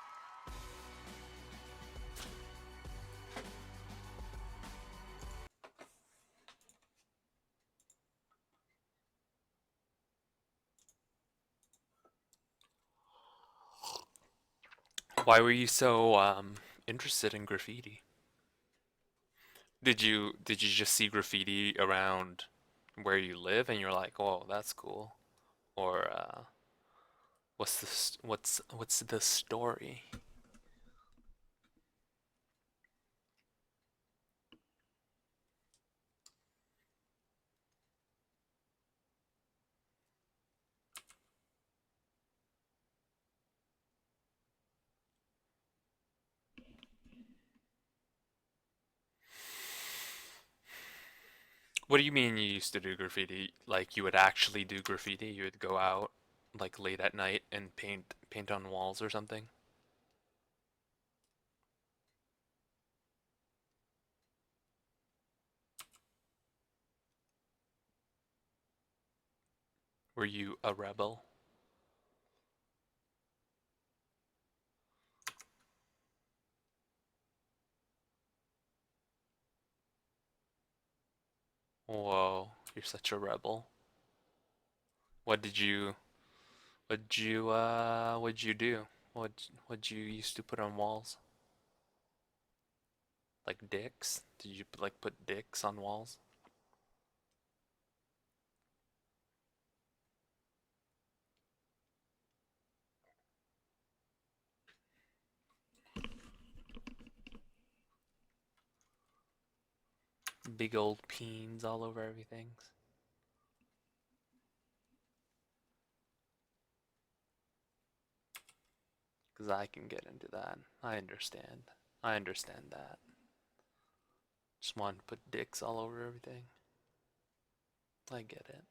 Why were you so interested in graffiti? Did you just see graffiti around where you live and you're like, "Oh, that's cool," or what's the story? What do you mean you used to do graffiti? Like you would actually do graffiti? You would go out like late at night and paint on walls or something? Were you a rebel? Whoa, you're such a rebel. What did you what'd you do? What'd you used to put on walls? Like dicks? Did you like put dicks on walls? Big old peens all over everything. Because I can get into that. I understand. I understand that. Just want to put dicks all over everything. I get it.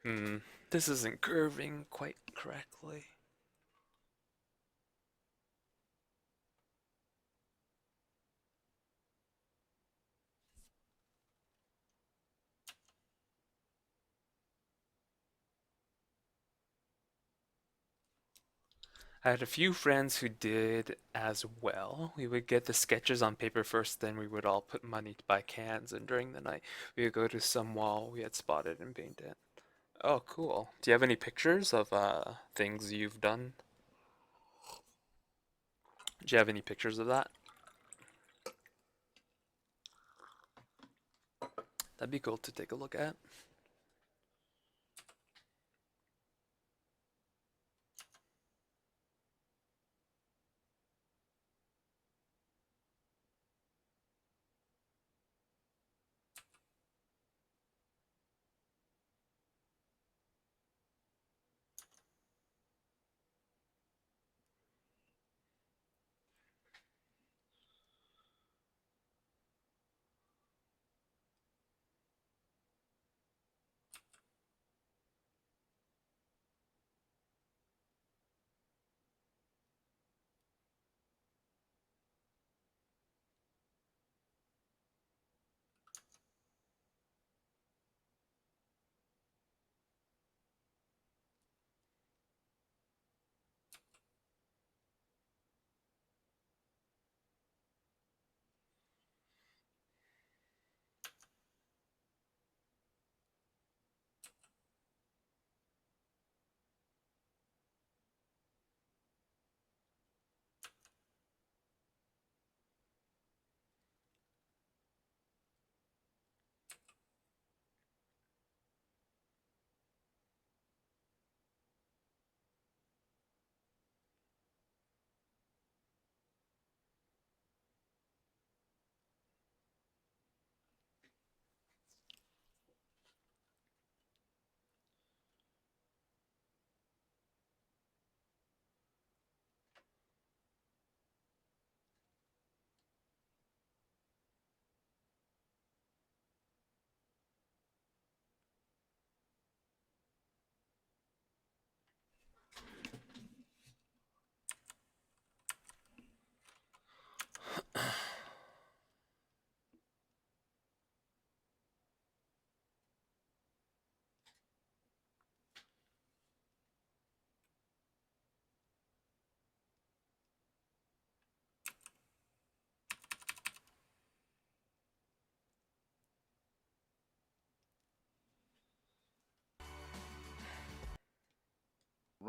Hmm, this isn't curving quite correctly. I had a few friends who did as well. We would get the sketches on paper first, then we would all put money to buy cans, and during the night we would go to some wall we had spotted and paint it. Oh, cool. Do you have any pictures of things you've done? Do you have any pictures of that? That'd be cool to take a look at.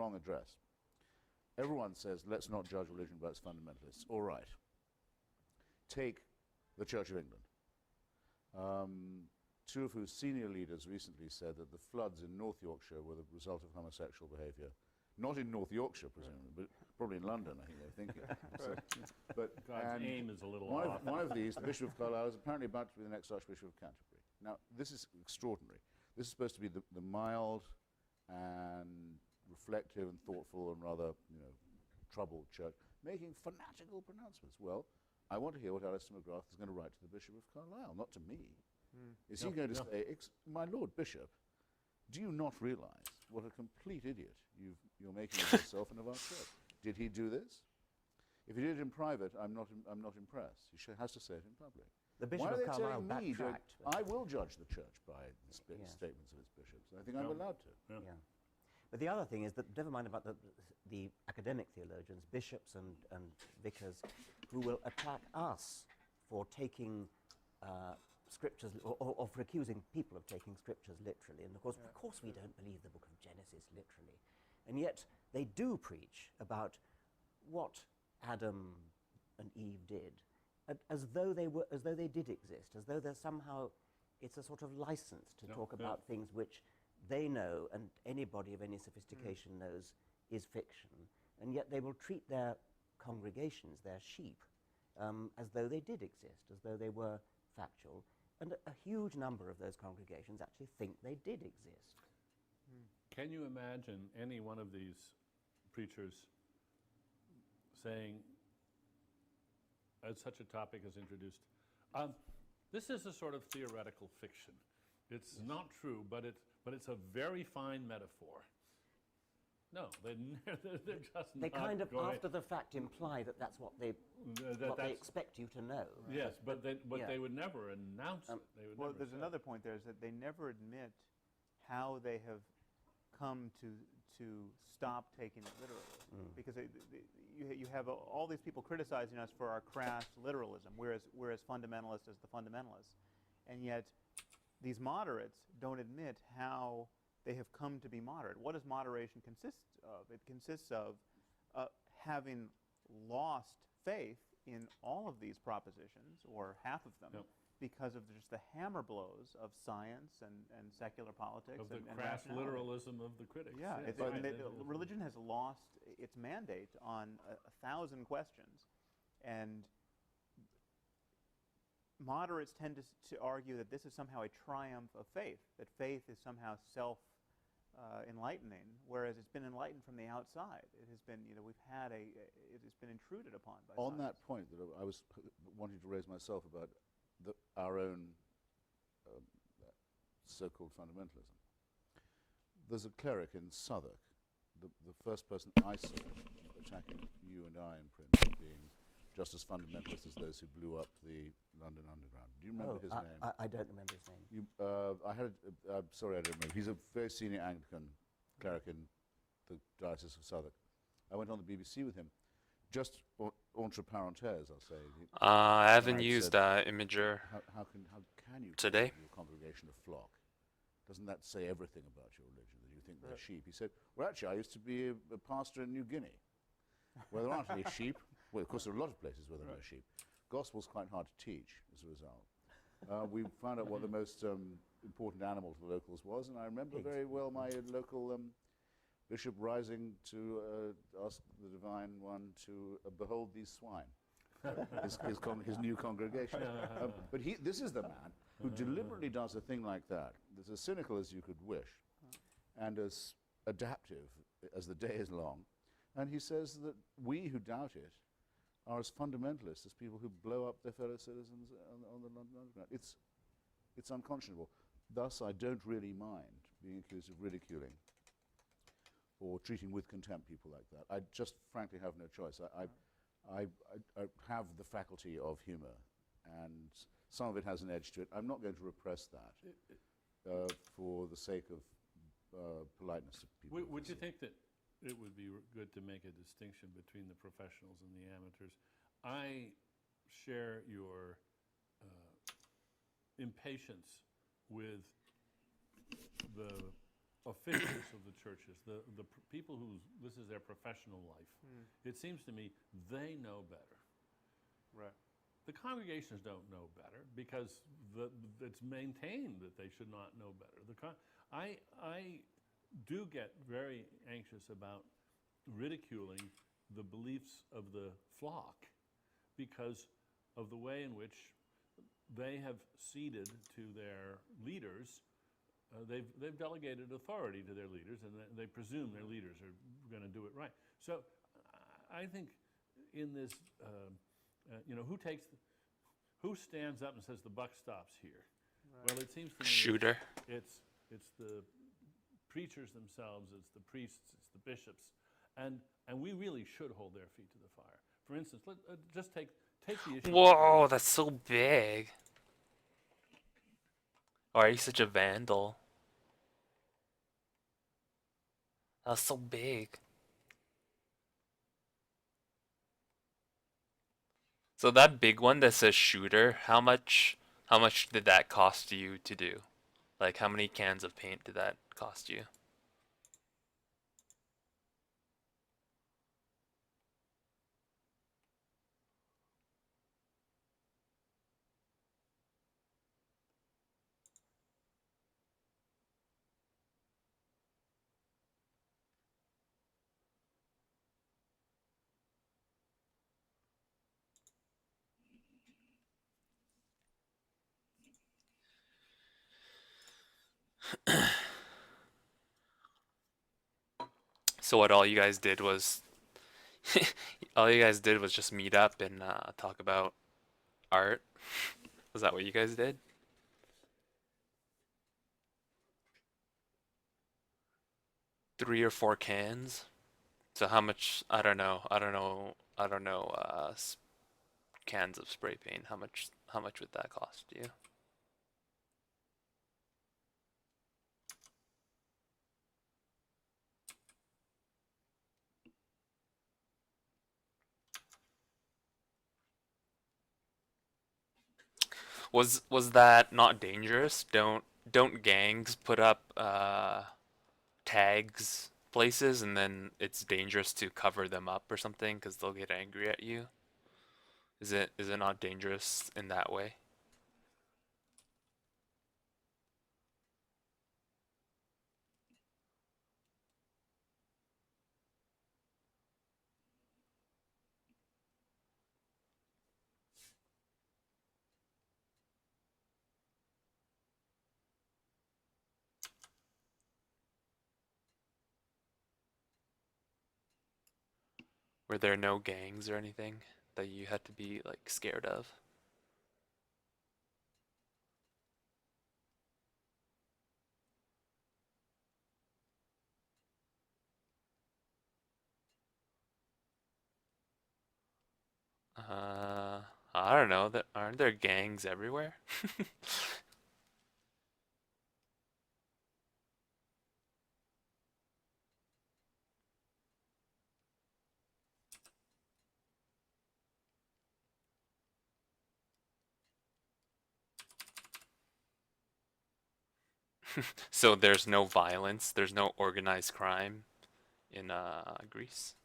long address. Everyone says, let's not judge religion by its fundamentalists. All right. Take the Church of England. Two of whose senior leaders recently said that the floods in North Yorkshire were the result of homosexual behaviour. Not in North Yorkshire, presumably, but probably in London, I think they're thinking. But God's and aim is a little one off. one of these, the Bishop of Carlisle, is apparently about to be the next Archbishop of Canterbury. Now, this is extraordinary. This is supposed to be the mild and reflective and thoughtful and rather, troubled church, making fanatical pronouncements. Well, I want to hear what Alistair McGrath is going to write to the Bishop of Carlisle, not to me. Is he going to say, my Lord Bishop, do you not realise what a complete idiot you're making of yourself and of our church? Did he do this? If he did it in private, I'm not impressed. He has to say it in public. The Bishop Why are of they Carlisle telling me backtracked. I will judge the church by the Yes. statements of its bishops. I think I'm allowed to. Yeah. Yeah. But the other thing is that, never mind about the academic theologians, bishops and vicars, who will attack us for taking scriptures, or for accusing people of taking scriptures literally. And of course we don't believe the book of Genesis literally. And yet they do preach about what Adam and Eve did, as though they did exist, as though there's somehow, it's a sort of license to talk about things which they know and anybody of any sophistication knows is fiction. And yet they will treat their congregations, their sheep, as though they did exist, as though they were factual. And a huge number of those congregations actually think they did exist. Can you imagine any one of these preachers saying, as such a topic is introduced, this is a sort of theoretical fiction. It's not true, but it's a very fine metaphor. No, they're just They not kind of, going. after the fact, imply that that's what they That's- expect you to know. Yes, but yeah. they would never announce it. They would Well, never there's say another point there, is that they never admit how they have come to stop taking it literally. Because you have all these people criticizing us for our crass literalism, we're as fundamentalist as the fundamentalists. And yet these moderates don't admit how they have come to be moderate. What does moderation consist of? It consists of having lost faith in all of these propositions, or half of them, Yep. because of just the hammer blows of science and secular politics of the and crass rationality. literalism of the critics. Yeah, Yes, it's, right. religion has lost its mandate on a thousand questions, and moderates tend to argue that this is somehow a triumph of faith, that faith is somehow self-enlightening, whereas it's been enlightened from the outside. It has been, it has been intruded upon by On science. that point that I was wanting to raise myself about our own so-called fundamentalism, there's a cleric in Southwark, the first person I saw attacking you and I in print being just as fundamentalist as those who blew up the London Underground. Do you remember his name? I don't remember his name. I'm sorry, I don't remember. He's a very senior Anglican cleric in the Diocese of Southwark. I went on the BBC with him. Just entre parenthèses, I'll say. I haven't I'd used said, Imager How can you today. call your congregation a flock? Doesn't that say everything about your religion, that you think they're sheep? He said, well, actually, I used to be a pastor in New Guinea, where there aren't any sheep. Well, of course, there are a lot of places where there are no sheep. Gospel's quite hard to teach as a result. We found out what the most important animal to the locals was, and I remember very well my local bishop rising to ask the Divine One to behold these swine, his new congregation. But this is the man who deliberately does a thing like that. That's as cynical as you could wish, and as adaptive as the day is long. And he says that we who doubt it are as fundamentalist as people who blow up their fellow citizens on the London Underground. It's unconscionable. Thus, I don't really mind being accused of ridiculing or treating with contempt people like that. I just frankly have no choice. I have the faculty of humor, and some of it has an edge to it. I'm not going to repress that for the sake of politeness to people. Would you think that it would be good to make a distinction between the professionals and the amateurs? I share your impatience with the officials of the churches, people who this is their professional life, it seems to me they know better. Right. The congregations don't know better because it's maintained that they should not know better. I do get very anxious about ridiculing the beliefs of the flock because of the way in which they have ceded to their leaders. They've delegated authority to their leaders, and they presume their leaders are going to do it right. So I think in this, who stands up and says the buck stops here? Right. Well, it seems to me Shooter. It's the preachers themselves, it's the priests, it's the bishops, and we really should hold their feet to the fire. For instance, just take the issue. Whoa, that's so big. Why are you such a vandal? That's so big. So that big one that says shooter, how much did that cost you to do? Like how many cans of paint did that cost you? So what all you guys did was just meet up and talk about art. Was that what you guys did? 3 or 4 cans. So how much? I don't know. Cans of spray paint. How much would that cost you? Was that not dangerous? Don't gangs put up tags places and then it's dangerous to cover them up or something because they'll get angry at you? Is it not dangerous in that way? Were there no gangs or anything that you had to be like scared of? Uh, I don't know. That aren't there gangs everywhere? So there's no violence, there's no organized crime in Greece.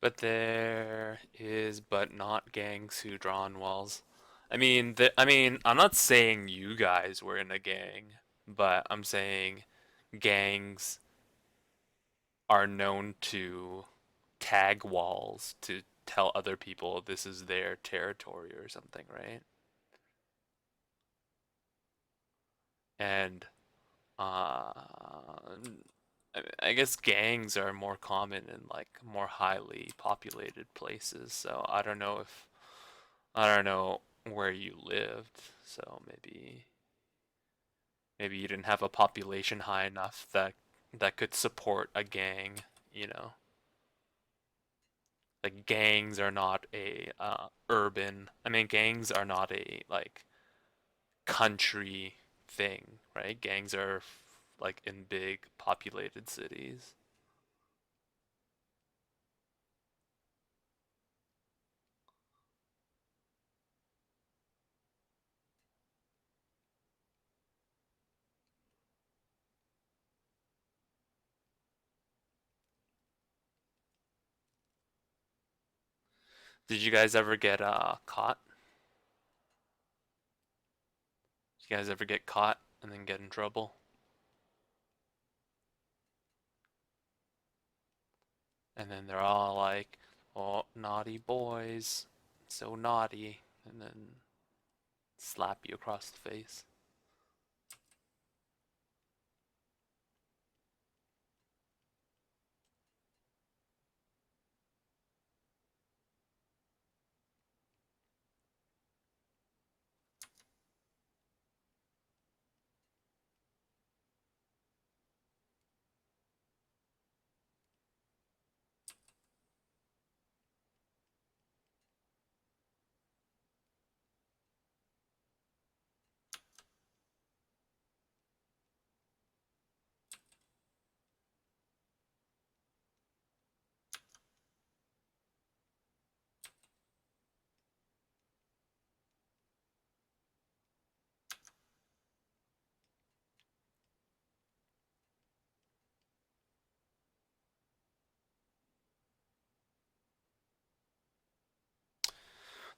But there is but not gangs who draw on walls. I'm not saying you guys were in a gang, but I'm saying gangs are known to tag walls to tell other people this is their territory or something, right? And uh, I guess gangs are more common in like more highly populated places. So I don't know where you lived. So maybe you didn't have a population high enough that could support a gang, you know. Like gangs are not a gangs are not a like country thing, right? Gangs are like in big populated cities. Did you guys ever get caught? Did you guys ever get caught and then get in trouble? And then they're all like, "Oh, naughty boys, so naughty," and then slap you across the face.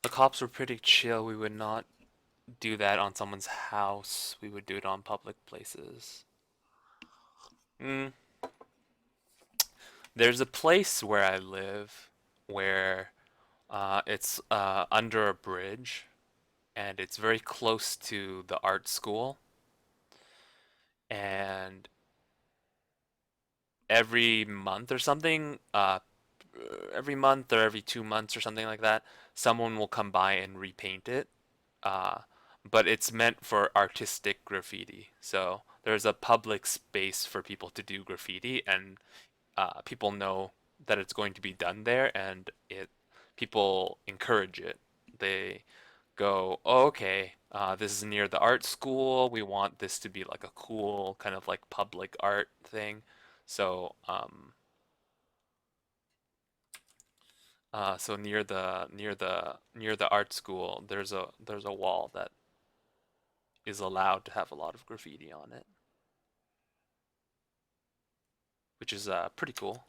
The cops were pretty chill. We would not do that on someone's house. We would do it on public places. Mm. There's a place where I live where it's under a bridge and it's very close to the art school. And every month or something, every month or every 2 months or something like that, someone will come by and repaint it. Uh, but it's meant for artistic graffiti. So there's a public space for people to do graffiti, and people know that it's going to be done there, and it people encourage it. They go, oh, okay, this is near the art school. We want this to be like a cool kind of like public art thing. So so near the art school, there's a wall that is allowed to have a lot of graffiti on it, which is pretty cool.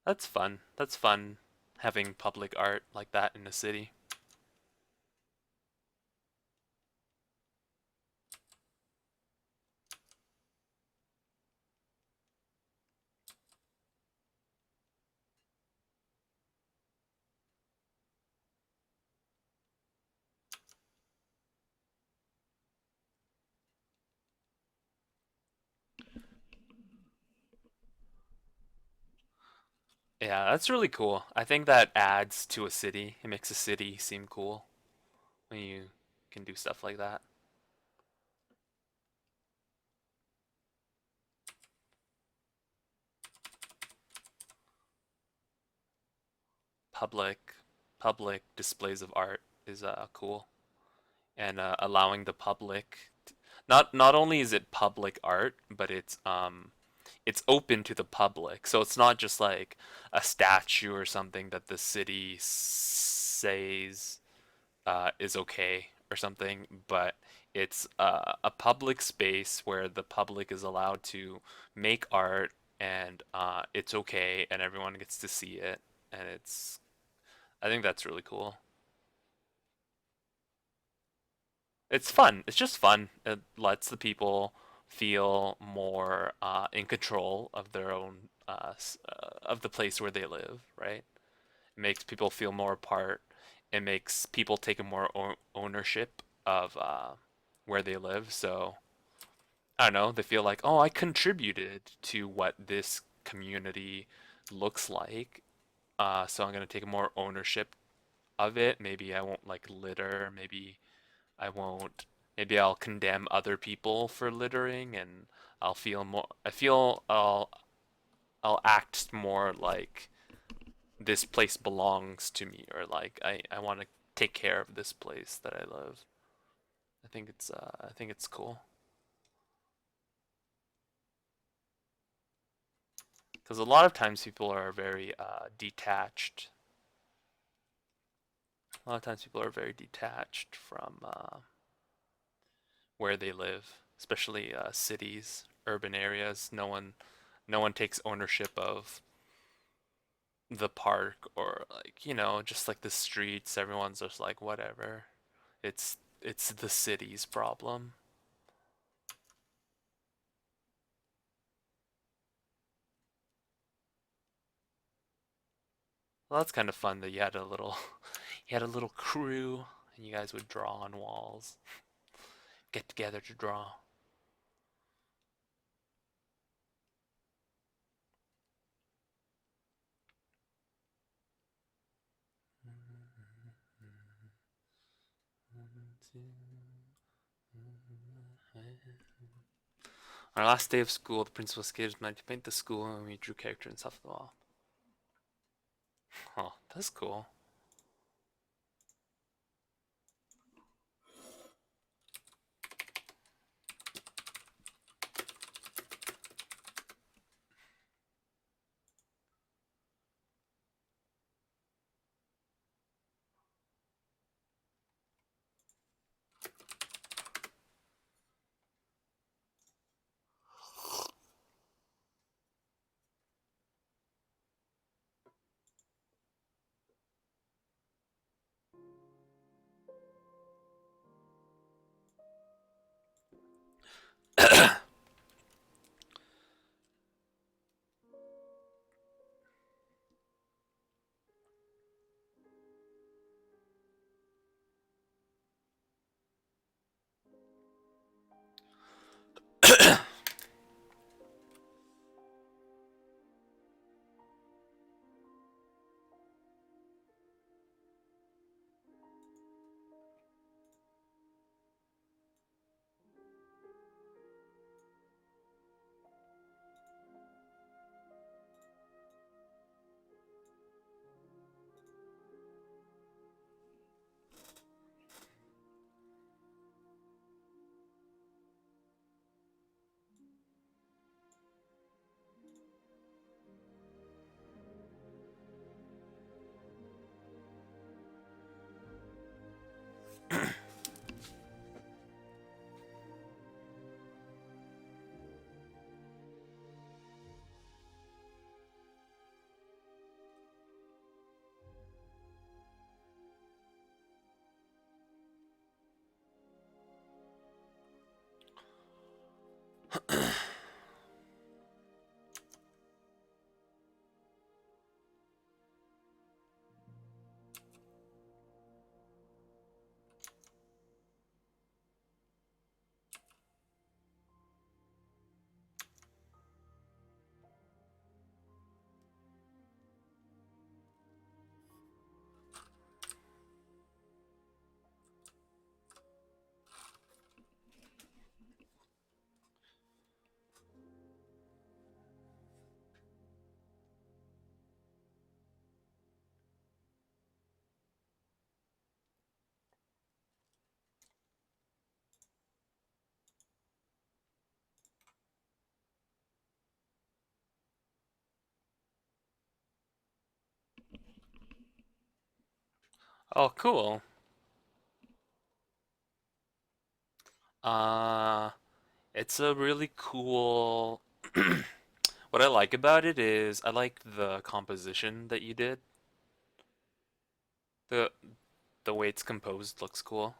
That's fun. That's fun having public art like that in a city. Yeah, that's really cool. I think that adds to a city. It makes a city seem cool when you can do stuff like that. public displays of art is cool, and allowing the public. Not only is it public art, but it's open to the public. So it's not just like a statue or something that the city says is okay or something, but it's a public space where the public is allowed to make art, and it's okay, and everyone gets to see it, and I think that's really cool. It's fun. It's just fun. It lets the people feel more in control of their own of the place where they live, right? It makes people feel more a part. It makes people take a more ownership of where they live. So I don't know. They feel like, oh, I contributed to what this community looks like. So I'm gonna take more ownership of it. Maybe I won't like litter. Maybe I won't. Maybe I'll condemn other people for littering, and I'll feel more. I feel I'll act more like this place belongs to me, or like I want to take care of this place that I live. I think it's cool. Because a lot of times people are very detached. A lot of times people are very detached from where they live, especially cities, urban areas. No one takes ownership of the park, or like, just like the streets. Everyone's just like whatever. It's the city's problem. Well, that's kind of fun that you had a little you had a little crew, and you guys would draw on walls. Get together to draw. Our last day of school, the principal gave us money to paint the school, and we drew characters and stuff on the wall. Oh, that's cool. Oh, cool. Uh, it's a really cool. What I like about it is I like the composition that you did. The the way it's composed looks cool.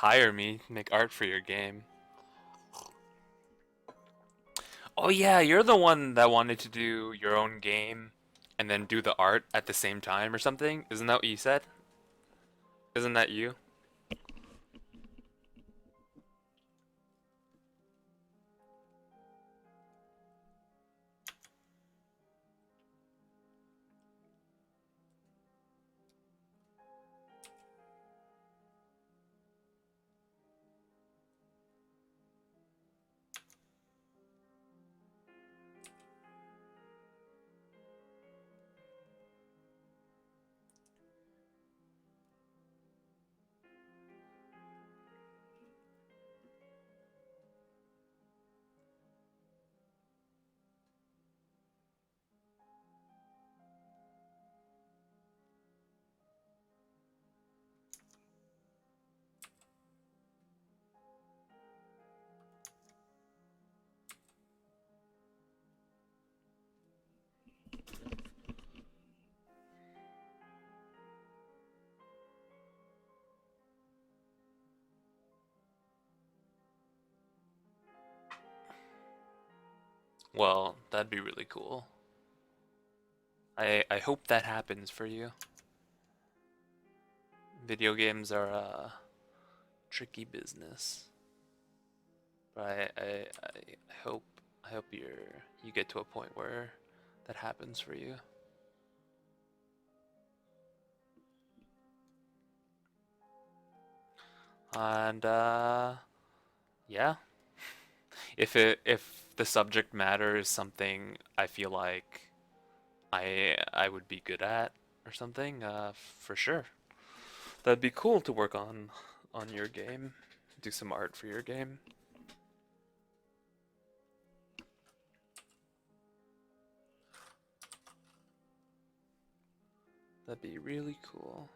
Hire me, make art for your game. Oh yeah, you're the one that wanted to do your own game and then do the art at the same time or something? Isn't that what you said? Isn't that you? Well, that'd be really cool. I hope that happens for you. Video games are a tricky business. But I hope you get to a point where that happens for you. And yeah, if the subject matter is something I feel like I would be good at or something, for sure. That'd be cool to work on your game, do some art for your game. That'd be really cool.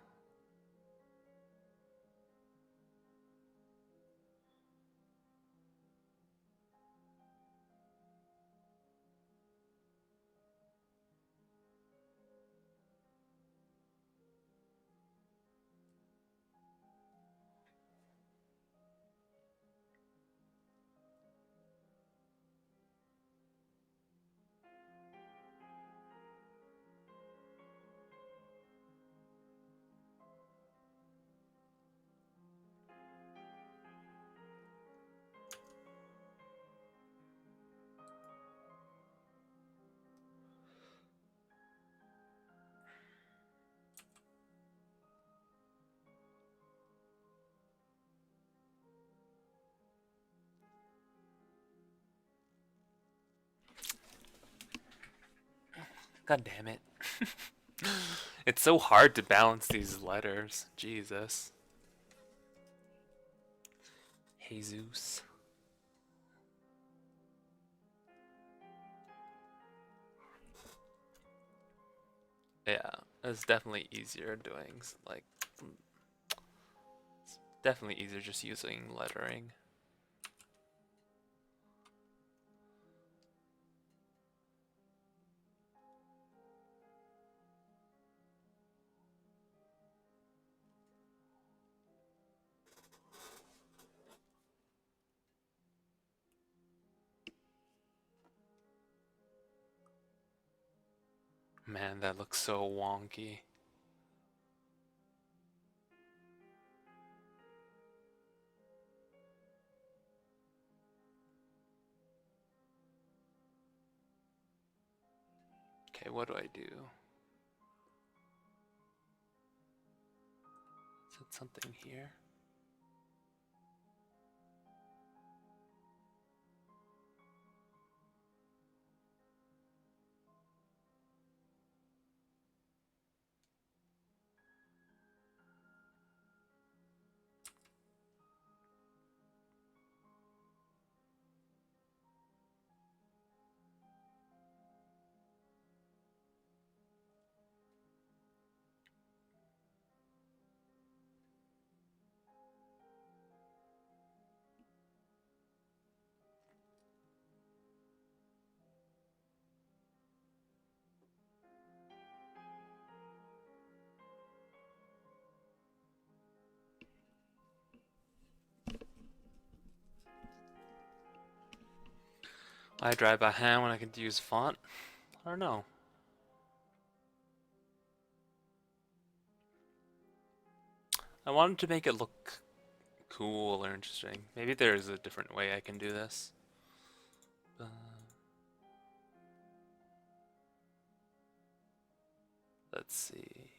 God damn it. It's so hard to balance these letters. Jesus. Jesus. Yeah, it's definitely easier doing like it's definitely easier just using lettering. Man, that looks so wonky. Okay, what do I do? Is it something here? I drive by hand when I could use font? I don't know. I wanted to make it look cool or interesting. Maybe there is a different way I can do this. Let's see.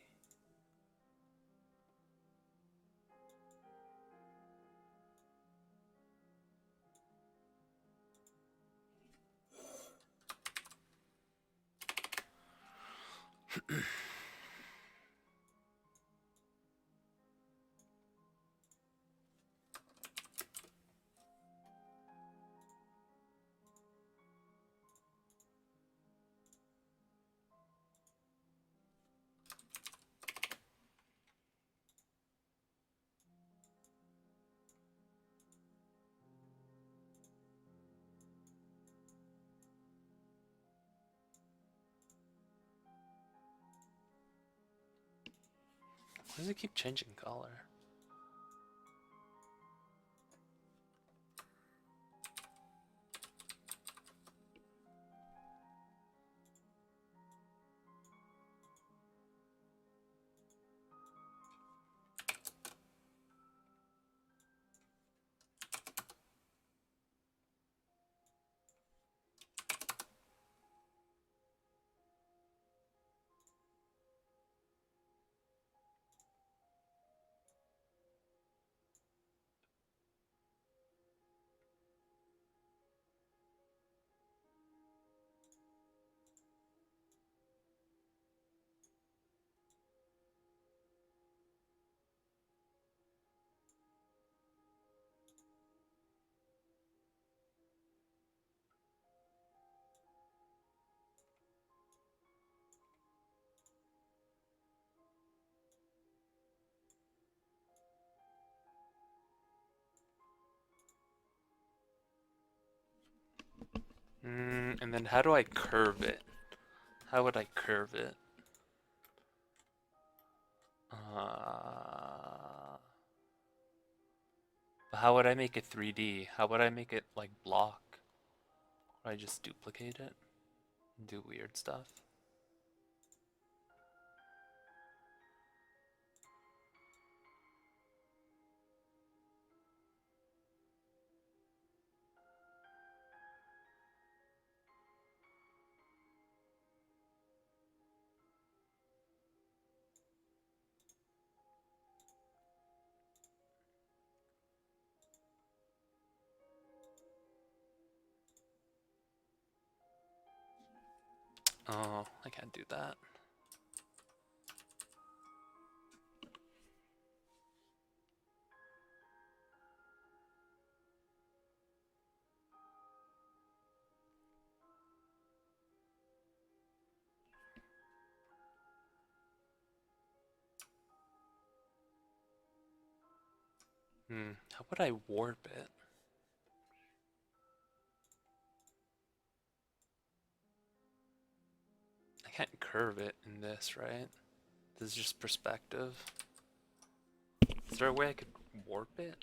Why does it keep changing color? And then how do I curve it? How would I curve it? How would I make it 3D? How would I make it like block? Would I just duplicate it and do weird stuff? Oh, I can't do that. How would I warp it? I can't curve it in this, right? This is just perspective. Is there a way I could warp it?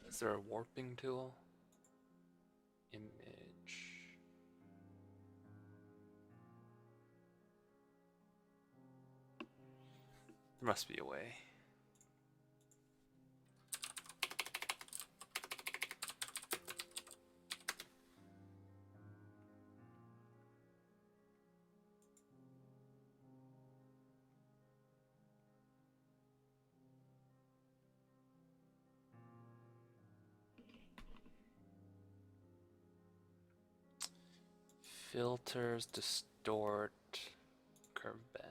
Is there a warping tool? Image. There must be a way. Filters, distort, curve bend.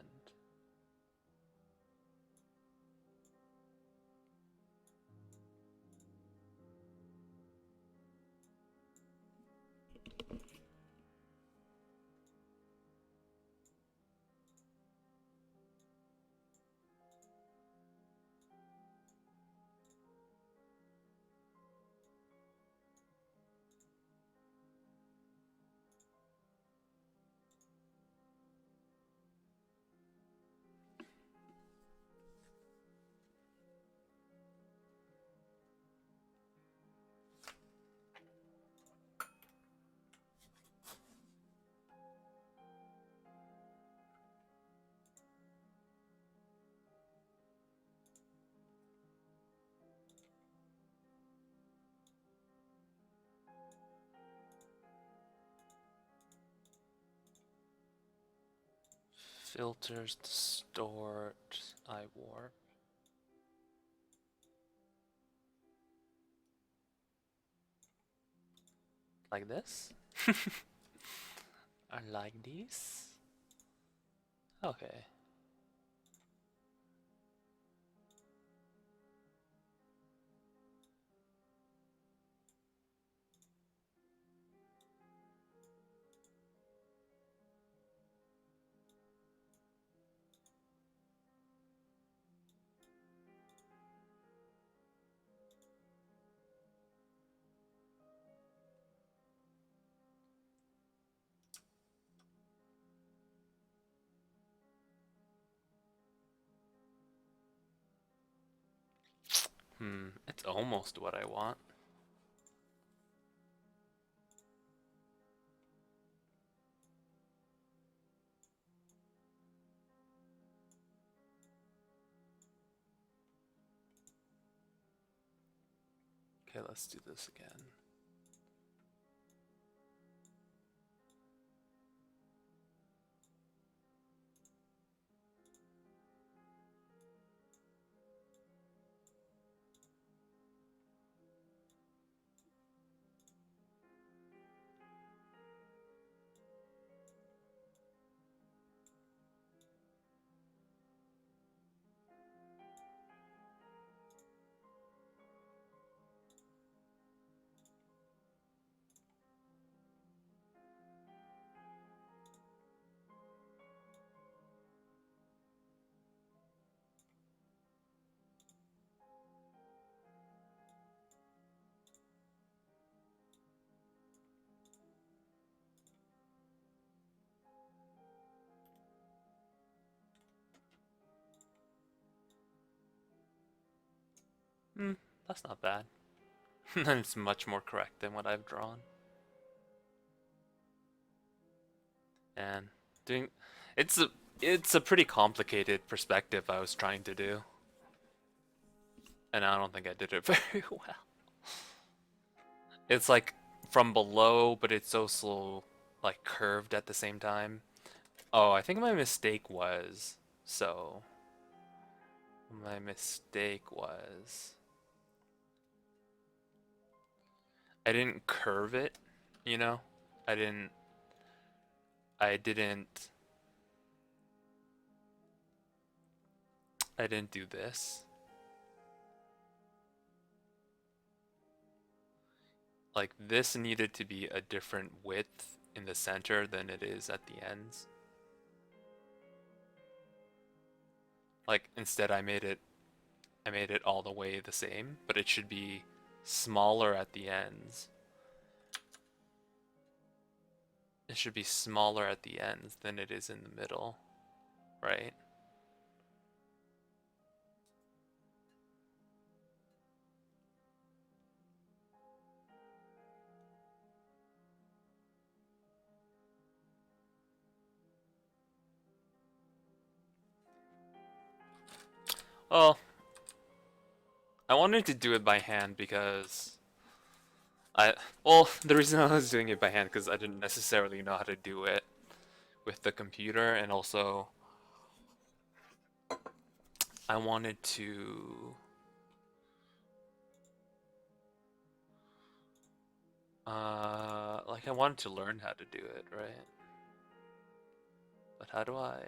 Filters, distort, eye warp. Like this? Or like this? Okay. It's almost what I want. Okay, let's do this again. That's not bad. It's much more correct than what I've drawn. And doing it's a pretty complicated perspective I was trying to do. And I don't think I did it very well. It's like from below, but it's also like curved at the same time. Oh, I think my mistake was I didn't curve it, you know? I didn't I didn't do this. Like this needed to be a different width in the center than it is at the ends. Like instead I made it all the way the same, but it should be smaller at the ends. It should be smaller at the ends than it is in the middle, right? Well, I wanted to do it by hand because the reason I was doing it by hand because I didn't necessarily know how to do it with the computer, and also I wanted to like I wanted to learn how to do it, right? But how do I?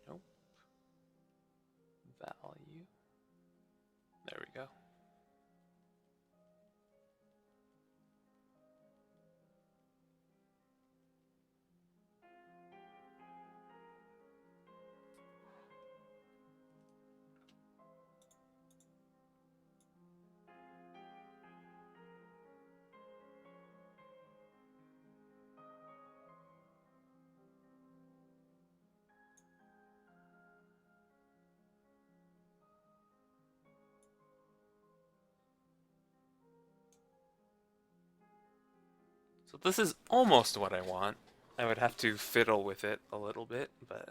Nope. Value. There we go. So this is almost what I want. I would have to fiddle with it a little bit, but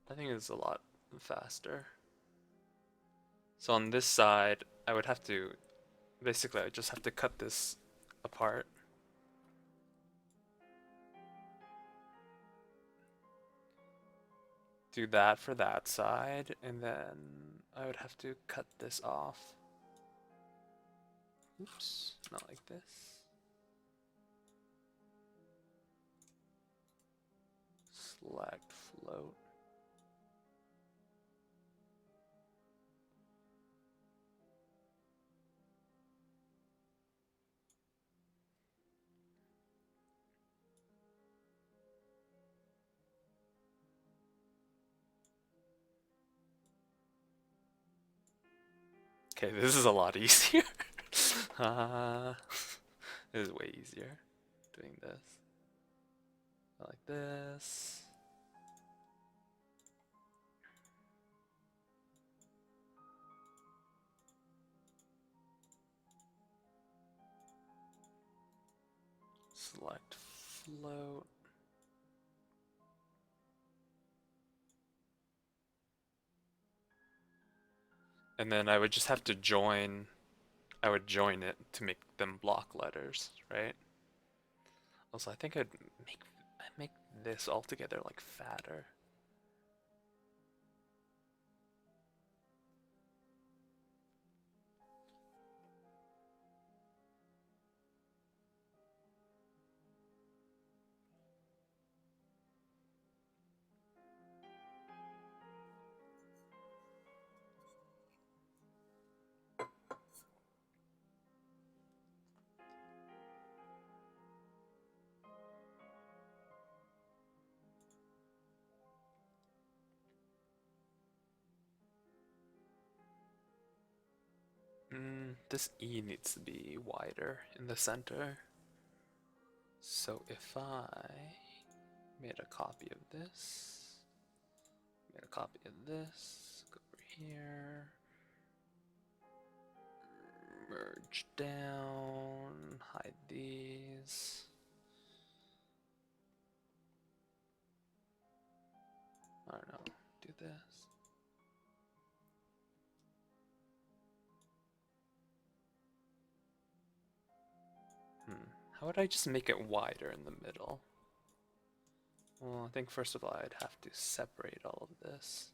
I think it's a lot faster. So on this side, I would have to, basically I would just have to cut this apart. Do that for that side, and then I would have to cut this off. Oops, not like this. Select float. Okay, this is a lot easier. This is way easier doing this. Like this. Select float. And then I would just have to join, I would join it to make them block letters, right? Also, I think I'd make this altogether like fatter. This E needs to be wider in the center. So if I made a copy of this, made a copy of this, go over here. Merge down, hide these. I don't know, do this. How would I just make it wider in the middle? Well, I think first of all I'd have to separate all of this.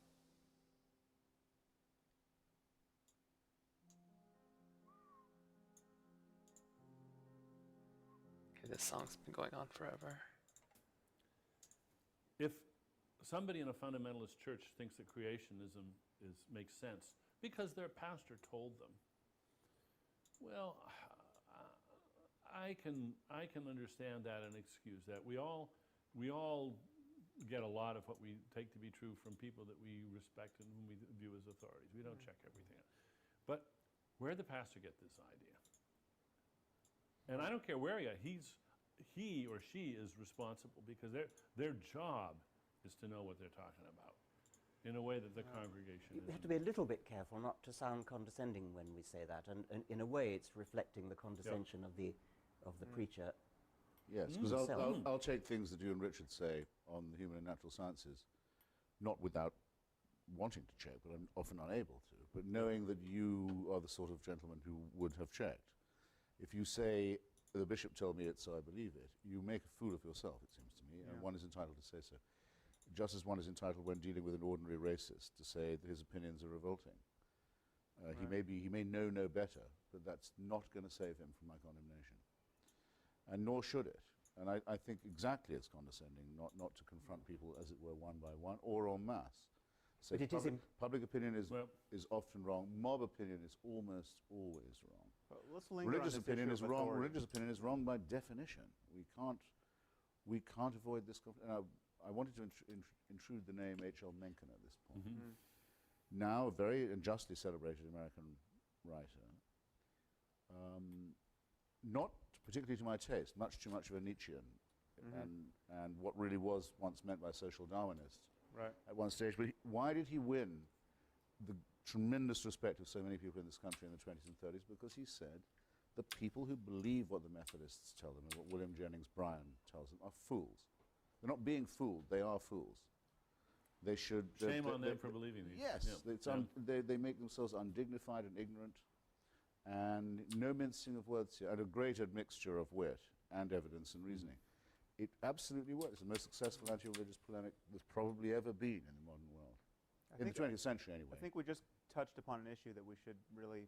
Okay, this song's been going on forever. If somebody in a fundamentalist church thinks that creationism makes sense because their pastor told them, well, I can understand that and excuse that. We all get a lot of what we take to be true from people that we respect and whom we view as authorities. We don't check everything out. But where'd the pastor get this idea? And I don't care where he or she is responsible, because their job is to know what they're talking about in a way that the congregation We have isn't. to be a little bit careful not to sound condescending when we say that, and in a way it's reflecting the condescension of the preacher. Yes, because Himself. I'll take things that you and Richard say on the human and natural sciences, not without wanting to check, but I'm often unable to, but knowing that you are the sort of gentleman who would have checked. If you say, the bishop told me it, so I believe it, you make a fool of yourself, it seems to me, and one is entitled to say so. Just as one is entitled when dealing with an ordinary racist to say that his opinions are revolting. He may know no better, but that's not going to save him from my condemnation. And nor should it. And I think exactly it's condescending not to confront people, as it were, one by one, or en masse. So But it is public opinion is often wrong. Mob opinion is almost always wrong. But let's linger on Religious this opinion issue is of wrong. authority. Religious opinion is wrong by definition. We can't avoid this. I wanted to intrude the name H.L. Mencken at this point. Now a very unjustly celebrated American writer, not particularly to my taste, much too much of a Nietzschean, and what really was once meant by social Darwinist Right. at one stage. But why did he win the tremendous respect of so many people in this country in the 20s and 30s? Because he said the people who believe what the Methodists tell them and what William Jennings Bryan tells them are fools. They're not being fooled, they are fools. They should... Shame on them for believing these. Yes, Yeah. it's they make themselves undignified and ignorant, and no mincing of words here, and a great admixture of wit and evidence and reasoning. It absolutely works. It's the most successful anti-religious polemic there's probably ever been in the modern world. In the 20th century, anyway. I think we just touched upon an issue that we should really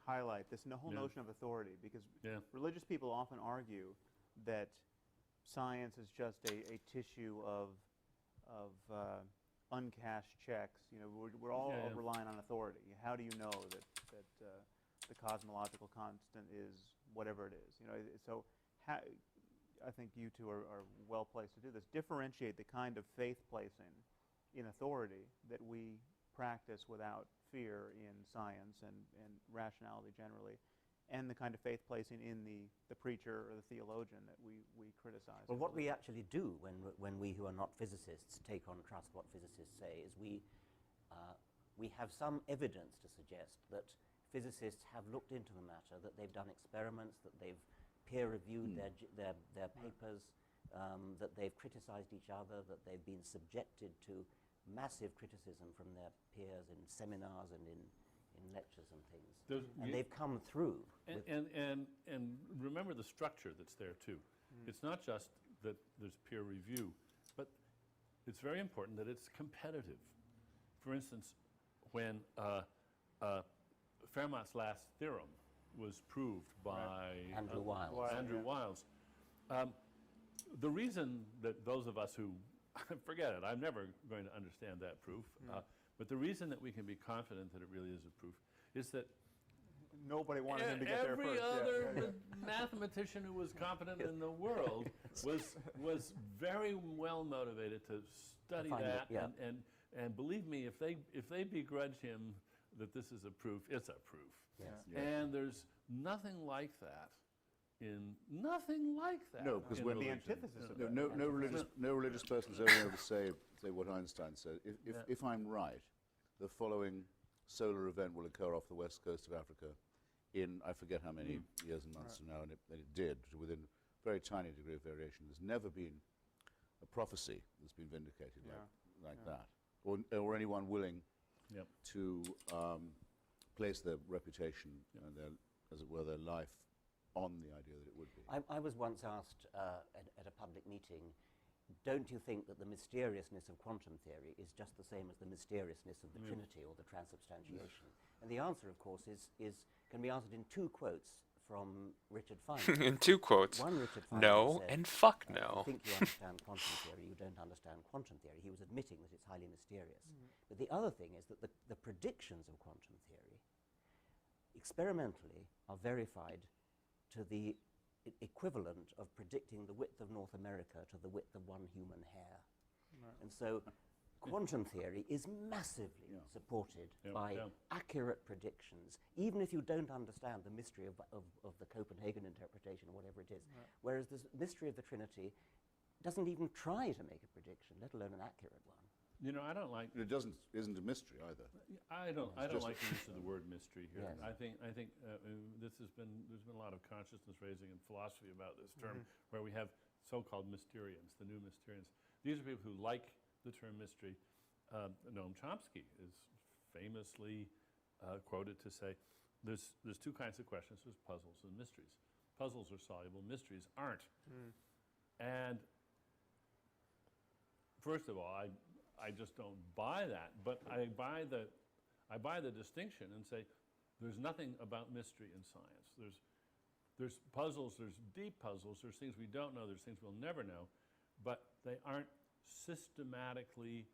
highlight, this whole Yeah. notion of authority, because Yeah. religious people often argue that science is just a tissue of uncashed checks. You know, we're all Yeah, yeah. relying on authority. How do you know that the cosmological constant is whatever it is? You know, so I think you two are well placed to do this. Differentiate the kind of faith placing in authority that we practice without fear in science and rationality generally, and the kind of faith placing in the preacher or the theologian that we criticize. Well, as what we religious. actually do when we who are not physicists take on trust what physicists say is we have some evidence to suggest that physicists have looked into the matter, that they've done experiments, that they've peer-reviewed their papers, that they've criticized each other, that they've been subjected to massive criticism from their peers in seminars and in lectures and things. And they've come through. And remember the structure that's there too. It's not just that there's peer review, but it's very important that it's competitive. For instance, when Fermat's last theorem was proved by Andrew Wiles. Andrew Wiles. The reason that those of us who, forget it, I'm never going to understand that proof, but the reason that we can be confident that it really is a proof is that Nobody wanted him to get there every first. other mathematician who was competent in the world was very well motivated to study find that, it, yeah. and believe me, if they begrudge him that this is a proof, it's a proof. Yes. Yeah. And there's nothing like that nothing like that. No, because in when The religion. antithesis of No, that. no religious person is ever able to say what Einstein said. If I'm right, the following solar event will occur off the west coast of Africa in, I forget how many years and months from now, and it did, within a very tiny degree of variation. There's never been a prophecy that's been vindicated like that, or anyone willing Yep. to place their reputation and their, as it were, their life on the idea that it would be. I was once asked at a public meeting, don't you think that the mysteriousness of quantum theory is just the same as the mysteriousness of the Trinity or the transubstantiation? And the answer, of course, can be answered in 2 quotes from Richard Feynman. In 2 quotes. One Richard Feynman No said, and fuck If no. you think you understand quantum theory, you don't understand quantum theory. He was admitting that it's highly mysterious. But the other thing is that the predictions of quantum theory experimentally are verified to the equivalent of predicting the width of North America to the width of one human hair. And so quantum theory is massively supported by accurate predictions, even if you don't understand the mystery of the Copenhagen interpretation or whatever it is. Whereas the mystery of the Trinity doesn't even try to make a prediction, let alone an accurate one. You know, I don't like. It isn't a mystery either. I don't just- like the use of the word mystery here. Yes. I think there's been a lot of consciousness raising in philosophy about this term, where we have so-called Mysterians, the new Mysterians. These are people who like the term mystery. Noam Chomsky is famously quoted to say, "There's 2 kinds of questions: there's puzzles and mysteries. Puzzles are soluble, mysteries aren't." And first of all, I just don't buy that, but I buy the distinction and say there's nothing about mystery in science. There's puzzles, there's deep puzzles, there's things we don't know, there's things we'll never know, but they aren't systematically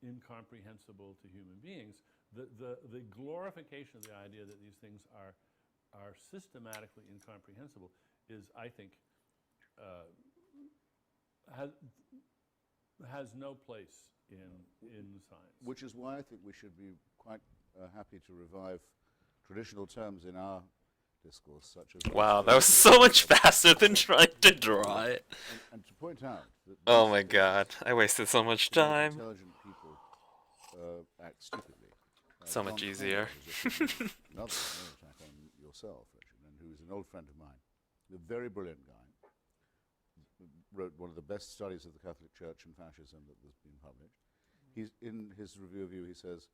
incomprehensible to human beings. The glorification of the idea that these things are systematically incomprehensible is, I think, has no place in science. Which is why I think we should be quite happy to revive traditional terms in our discourse, such as... Wow, that was so much faster than trying to draw it. And to point out that... Oh my god, I wasted so much that time. intelligent people act stupidly. So John much Connor easier. has just written another attack on yourself, Richard, and who is an old friend of mine, a very brilliant guy, wrote one of the best studies of the Catholic Church and fascism that has been published. He's in his review of you, he says,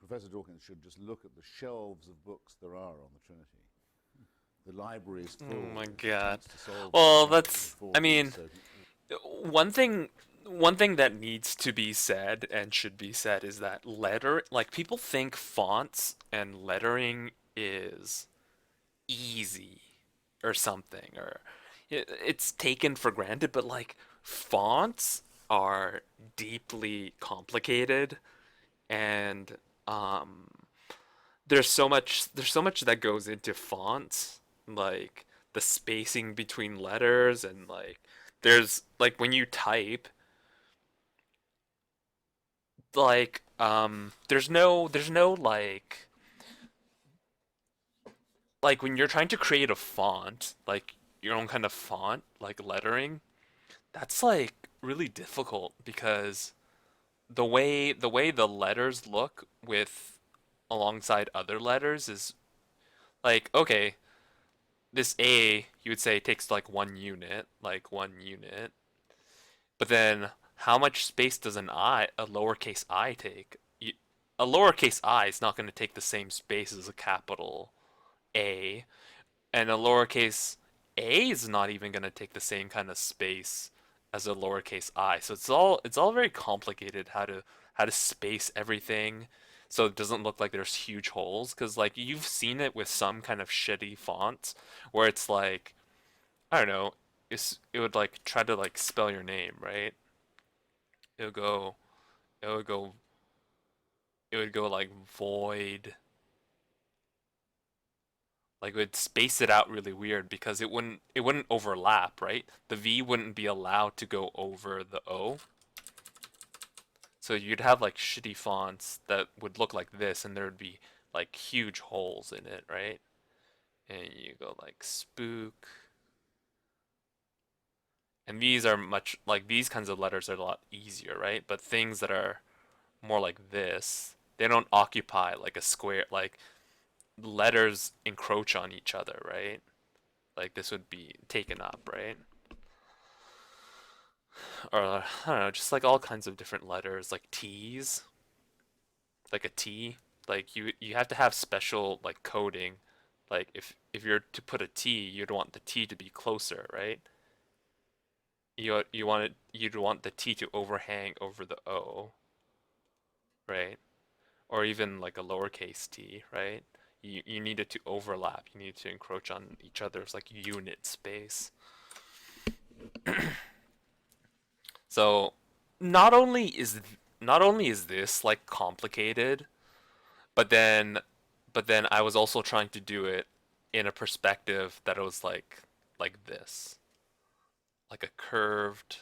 Professor Dawkins should just look at the shelves of books there are on the Trinity. The library is full. Oh my of god. attempts to solve Well, the that's, problem I mean, so one thing that needs to be said and should be said is that people think fonts and lettering is easy or something, or it's taken for granted, but like fonts are deeply complicated, and there's so much that goes into fonts, like the spacing between letters, and like there's like when you type, like there's no like when you're trying to create a font, like your own kind of font, like lettering, that's like really difficult because the way the letters look with alongside other letters is like, okay, this A you would say takes like 1 unit, but then how much space does a lowercase I take? A lowercase I is not going to take the same space as a capital A, and a lowercase a is not even going to take the same kind of space as a lowercase I. So it's all very complicated how to space everything so it doesn't look like there's huge holes, because like you've seen it with some kind of shitty fonts where it's like, I don't know, it would like try to like spell your name, right? It would go like void. Like it would space it out really weird because it wouldn't overlap, right? The V wouldn't be allowed to go over the O. So you'd have like shitty fonts that would look like this, and there would be like huge holes in it, right? And you go like spook. And these are much, like these kinds of letters are a lot easier, right? But things that are more like this. They don't occupy like a square, like letters encroach on each other, right? Like this would be taken up, right? Or I don't know, just like all kinds of different letters, like T's, like a T. Like you have to have special like coding. Like if you're to put a T, you'd want the T to be closer, right? You'd want the T to overhang over the O, right? Or even like a lowercase t, right? You need it to overlap. You need to encroach on each other's like unit space. So not only is not only is this like complicated, but then I was also trying to do it in a perspective that was like this, like a curved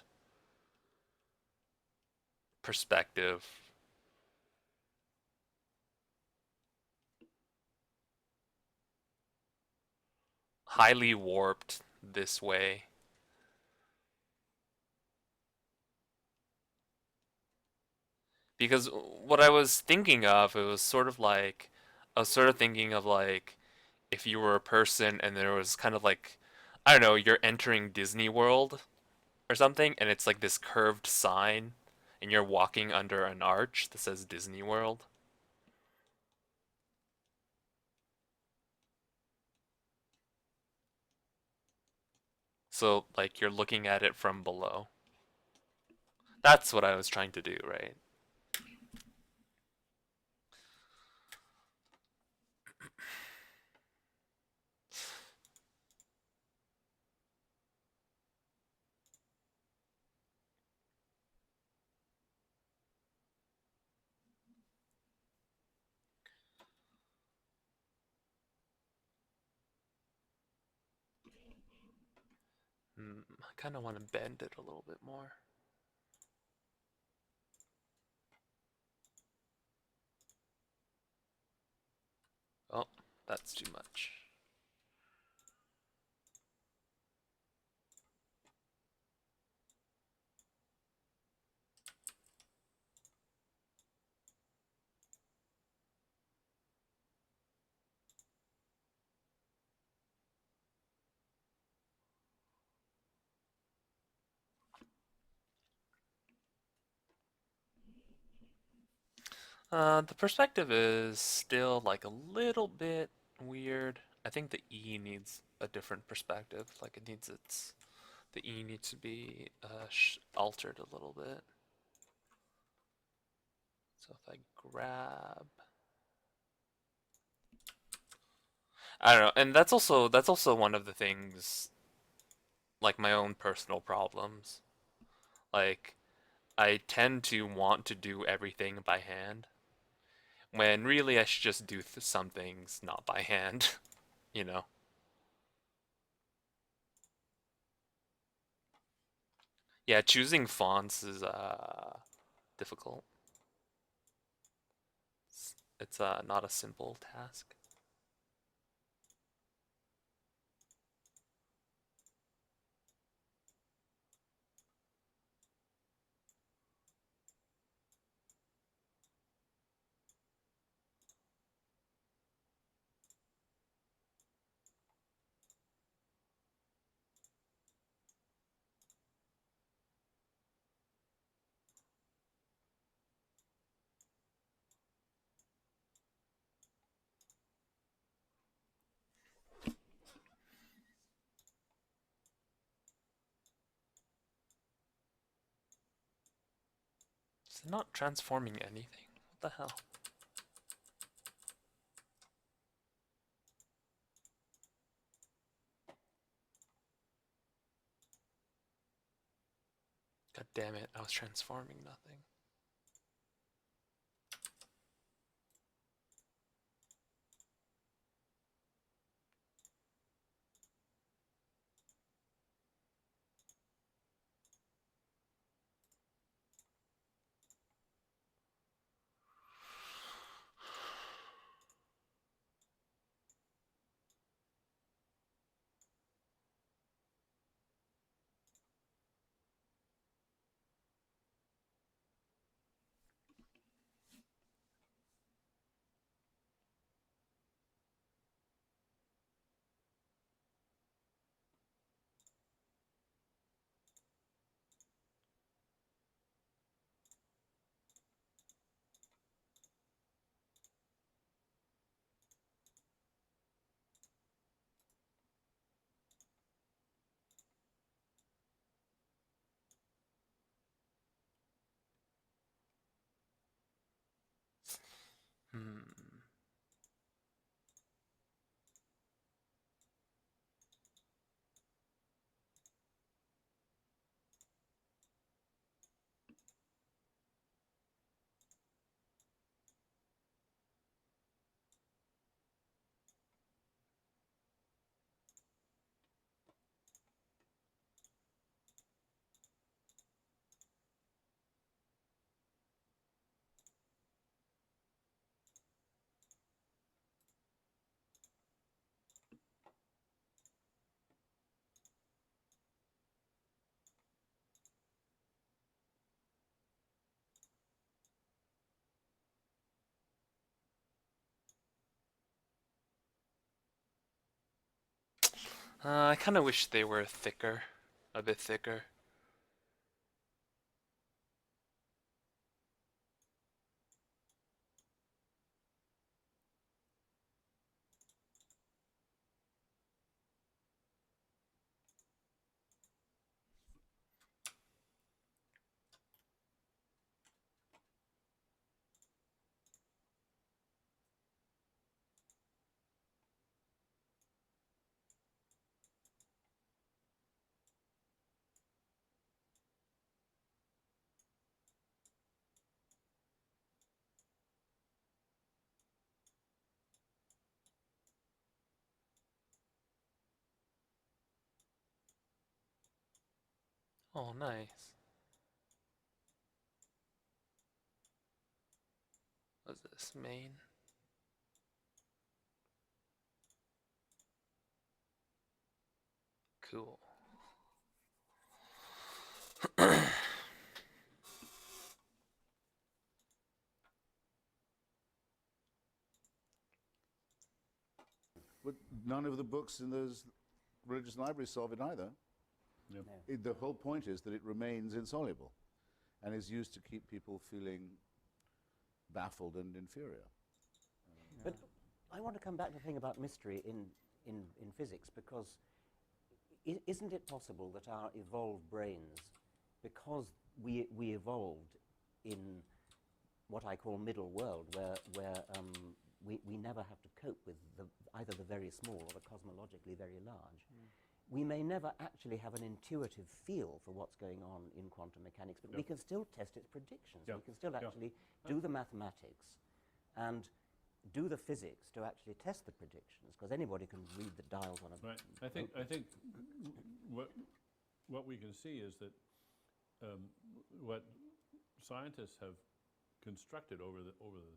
perspective. Highly warped this way. Because what I was thinking of, it was sort of like, I was sort of thinking of like, if you were a person and there was kind of like, I don't know, you're entering Disney World or something, and it's like this curved sign, and you're walking under an arch that says Disney World. So, like, you're looking at it from below. That's what I was trying to do, right? I kind of want to bend it a little bit more. Oh, that's too much. The perspective is still like a little bit weird. I think the E needs a different perspective. Like it needs the E needs to be altered a little bit. So if I grab, I don't know, and that's also one of the things, like my own personal problems. Like I tend to want to do everything by hand, when really I should just do some things not by hand, you know. Yeah, choosing fonts is difficult. It's not a simple task. It's not transforming anything. What the hell? God damn it, I was transforming nothing. I kind of wish they were thicker, a bit thicker. Oh, nice. What's this, main? Cool. But none of the books in those religious libraries solve it either. Yeah. The whole point is that it remains insoluble and is used to keep people feeling baffled and inferior. But I want to come back to the thing about mystery in physics, because isn't it possible that our evolved brains, because we evolved in what I call middle world, where we never have to cope with either the very small or the cosmologically very large, we may never actually have an intuitive feel for what's going on in quantum mechanics, but we can still test its predictions. We can still actually do the mathematics and do the physics to actually test the predictions, because anybody can read the dials on a... Right. I think what we can see is that what scientists have constructed over the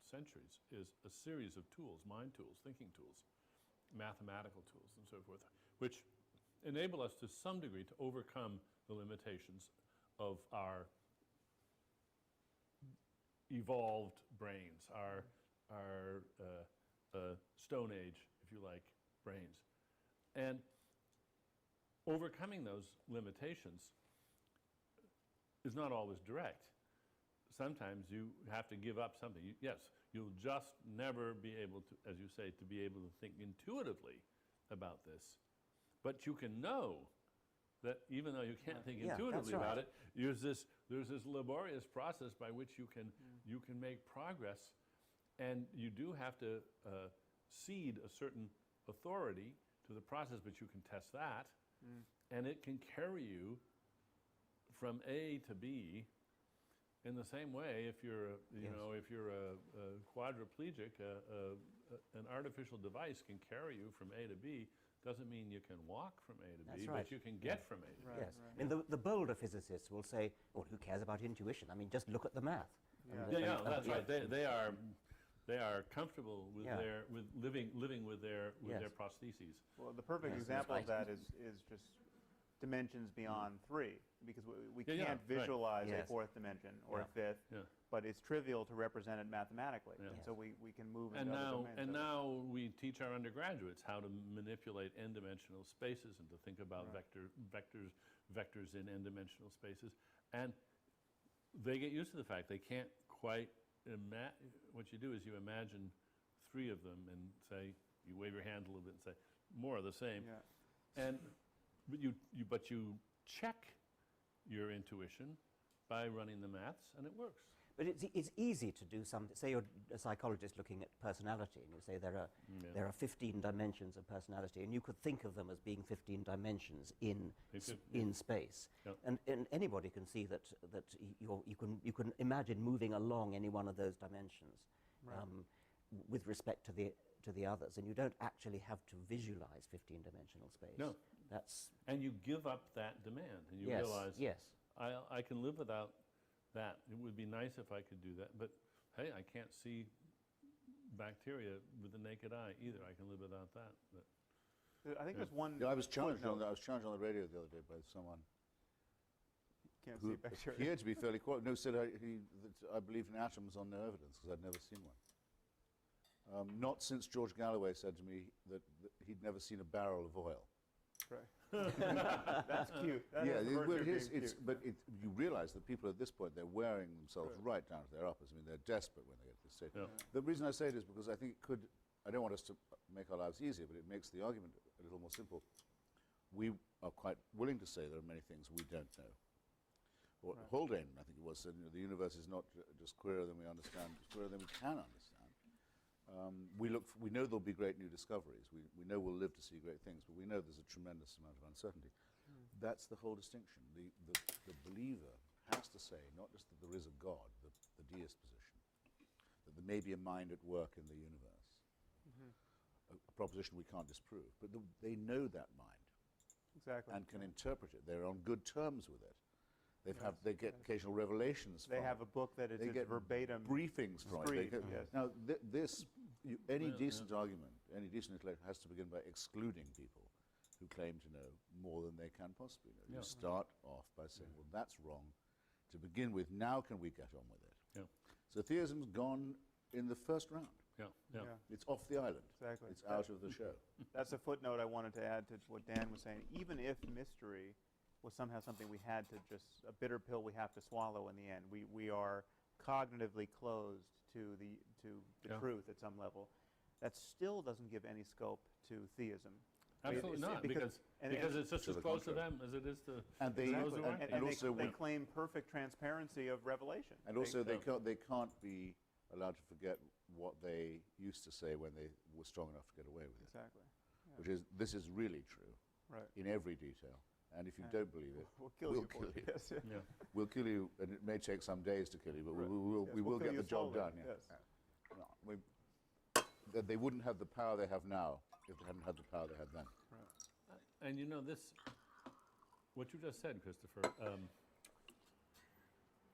centuries is a series of tools, mind tools, thinking tools, mathematical tools, and so forth, which enable us to some degree to overcome the limitations of our evolved brains, our Stone Age, if you like, brains. And overcoming those limitations is not always direct. Sometimes you have to give up something. Yes, you'll just never be able to, as you say, to be able to think intuitively about this. But you can know that even though you can't think intuitively about it, there's this laborious process by which you can make progress, and you do have to cede a certain authority to the process, but you can test that, and it can carry you from A to B. In the same way, if you're if you're a quadriplegic, an artificial device can carry you from A to B. Doesn't mean you can walk from A to B, but you can get from A to B. Yes. I mean, the bolder physicists will say, "Well, who cares about intuition? I mean, just look at the math." That's right. They are comfortable with with living with their prostheses. Well, the perfect example of that is just dimensions beyond 3, because we can't visualize a 4th dimension or a 5th, but it's trivial to represent it mathematically. And so we can move into other domains. And now we teach our undergraduates how to manipulate n-dimensional spaces and to think about vectors in n-dimensional spaces. And they get used to the fact they can't quite imagine. What you do is you imagine 3 of them and say, you wave your hand a little bit and say, more of the same. And but you check your intuition by running the maths, and it works. But it's easy to do something. Say you're a psychologist looking at personality, and you say there are 15 dimensions of personality, and you could think of them as being 15 dimensions in space. And anybody can see that you can imagine moving along any one of those dimensions with respect to the others, and you don't actually have to visualize 15-dimensional space. No. And you give up that demand, and you realize, I can live without that. It would be nice if I could do that, but hey, I can't see bacteria with the naked eye either. I can live without that. But I think there's one. I was challenged on the radio the other day by someone Can't who see bacteria. appeared to be fairly quiet. No, said that I believed in atoms on no evidence because I'd never seen one. Not since George Galloway said to me that he'd never seen a barrel of oil. Right. That's cute. That yeah, has the well, virtue of it is, being it's, cute. but you realise that people at this point, they're wearing themselves right down to their uppers. I mean, they're desperate when they get to this stage. Yeah. The reason I say it is because I think it could, I don't want us to make our lives easier, but it makes the argument a little more simple. We are quite willing to say there are many things we don't know. Or Haldane, I think it was, said, the universe is not just queerer than we understand, it's queerer than we can understand. We know there'll be great new discoveries. We know we'll live to see great things, but we know there's a tremendous amount of uncertainty. That's the whole distinction. The believer has to say not just that there is a God, the deist position, that there may be a mind at work in the universe, a proposition we can't disprove, but they know that mind Exactly. and can interpret it. They're on good terms with it. They get occasional revelations They from have it. a book that is They get verbatim. briefings from it. They brief, get- yes. Now, any decent argument, any decent intellect has to begin by excluding people who claim to know more than they can possibly know. Yeah. You start off by saying, well, that's wrong to begin with. Now can we get on with it? Yeah. So theism's gone in the first round. Yeah. Yeah. Yeah. It's off the island. Exactly. It's out of the show. That's a footnote I wanted to add to what Dan was saying. Even if mystery was somehow something we had to just, a bitter pill we have to swallow in the end, we are cognitively closed to the Yeah. truth at some level. That still doesn't give any scope to theism. I mean, Absolutely it's- not, because- because and- it's just To as the close to contrary. them as it is to And they, those who Exactly. aren't. And, and they, also they when- claim perfect transparency of revelation. And also, they Yeah. can't be allowed to forget what they used to say when they were strong enough to get away with it. Exactly. Which is, this is really true Right. in every detail. And if you Yeah. don't believe it, We'll kill we'll you for kill it. you. Yes, yeah. Yeah. we'll kill you, and it may take some days to kill you, but Right. we will, Yes, we we'll will kill get you the job slowly, done. Yeah. yes. No, they wouldn't have the power they have now if they hadn't had the power they had then. And you know this, what you just said, Christopher,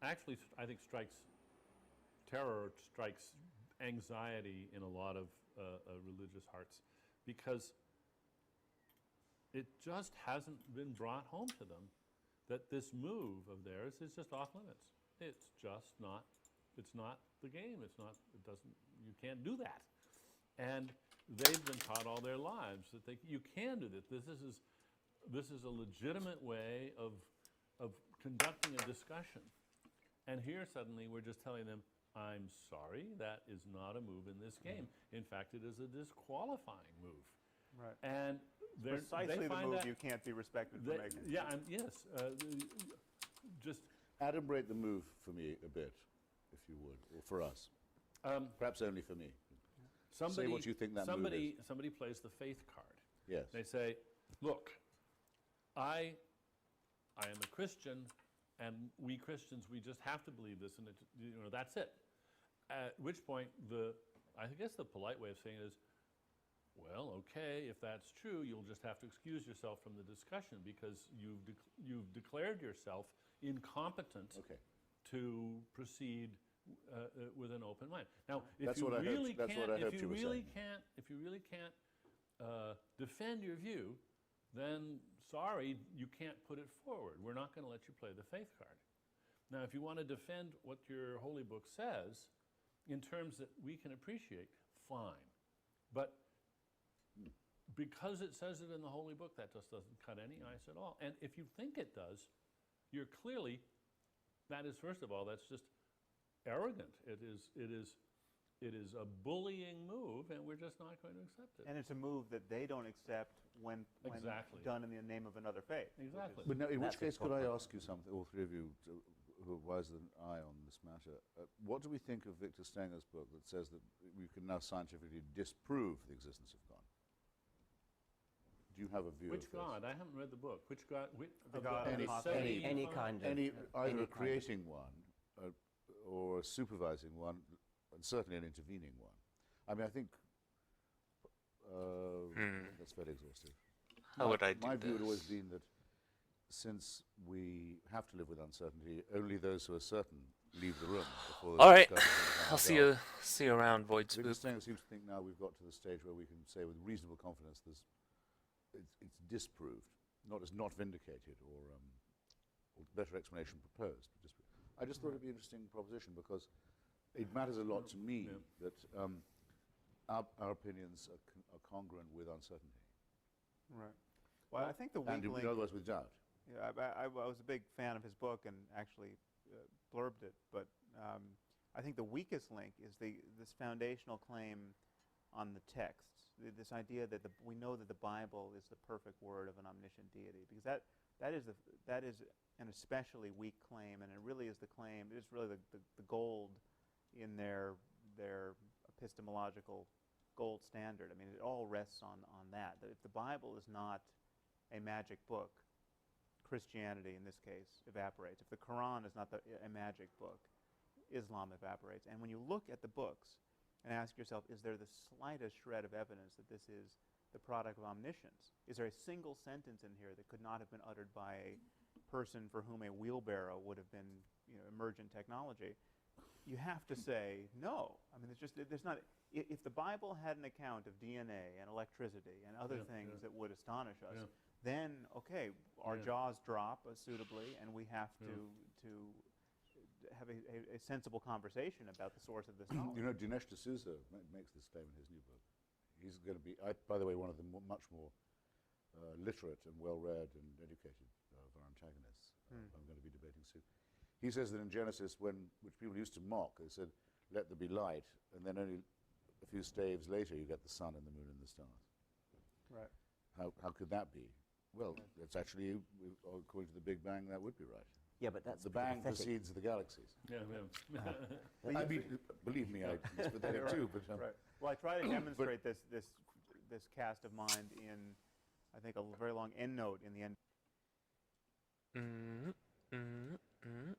actually, I think terror strikes anxiety in a lot of religious hearts, because it just hasn't been brought home to them that this move of theirs is just off limits. It's just not, it's not the game. It's not, it doesn't, you can't do that. And they've been taught all their lives that you can do this. This is a legitimate way of conducting a discussion. And here suddenly we're just telling them, I'm sorry, that is not a move in this game. In fact, it is a disqualifying move. Right. And Precisely they the find move that you can't be respected for making. yeah, yes. Just Adumbrate the move for me a bit, if you would, or for us. Perhaps only for me. somebody, what you think that move somebody plays the faith card. Yes. They say, look, I am a Christian, and we Christians, we just have to believe this, and that's it. At which point, I guess the polite way of saying it is, well, okay, if that's true, you'll just have to excuse yourself from the discussion because you've declared yourself incompetent Okay. to proceed with an open mind. Now, if That's you what I hoped- really that's what can't, I hoped if you you were really saying. can't, if you really can't defend your view, then sorry, you can't put it forward. We're not going to let you play the faith card. Now, if you want to defend what your holy book says in terms that we can appreciate, fine. But because it says it in the holy book, that just doesn't cut any ice at all. And if you think it does, you're clearly, that is, first of all, that's just arrogant. It is a bullying move, and we're just not going to accept it. And it's a move that they don't accept when Exactly. done in the name of another faith. which is- Exactly. But now, in which That's the case, could I problem. ask you something, all three of you, who are wiser than I on this matter? What do we think of Victor Stenger's book that says that we can now scientifically disprove the existence of God? Do you have a view Which of this? God? I haven't read the book. Which God? The God of Any- the Any kind of Either kind a of- creating one, or a supervising one, and certainly an intervening one. I mean, I think that's very exhaustive. How would I do My view had always this? been that since we have to live with uncertainty, only those who are certain leave the room before the All right, discussion can I'll go on. see you around, Void Victor Spook. Stenger seems to think now we've got to the stage where we can say with reasonable confidence it's disproved, not as not vindicated or better explanation proposed. But I just thought it'd be an interesting proposition because it matters a lot to me that our opinions are congruent with uncertainty. Right. Well, I think the weak And in link. other words, with doubt. Yeah, I was a big fan of his book and actually blurbed it, but I think the weakest link is this foundational claim on the texts. This idea that we know that the Bible is the perfect word of an omniscient deity, because that is an especially weak claim, and it really is the claim. It is really the gold in their epistemological gold standard. I mean, it all rests on that. That if the Bible is not a magic book, Christianity, in this case, evaporates. If the Quran is not a magic book, Islam evaporates. And when you look at the books and ask yourself, is there the slightest shred of evidence that this is the product of omniscience? Is there a single sentence in here that could not have been uttered by a person for whom a wheelbarrow would have been, emergent technology? You have to say no. I mean, there's not. If the Bible had an account of DNA and electricity and other things that would astonish us, then okay, our jaws drop suitably, and we have to have a sensible conversation about the source of this knowledge. Dinesh D'Souza makes this claim in his new book. He's going to be, by the way, one of the much more literate and well-read and educated of our antagonists. I'm going to be debating soon. He says that in Genesis, which people used to mock, they said, "Let there be light," and then only a few staves later, you get the sun and the moon and the stars. Right. How could that be? Well, it's actually, according to the Big Bang, that would be right. Yeah, but that's The bang pathetic. precedes the galaxies. Yeah. I mean, believe me, it's pathetic too. But Right. Well, I try to demonstrate this cast of mind in, I think, a very long endnote in the end. Mm, mm, mm.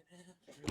whenever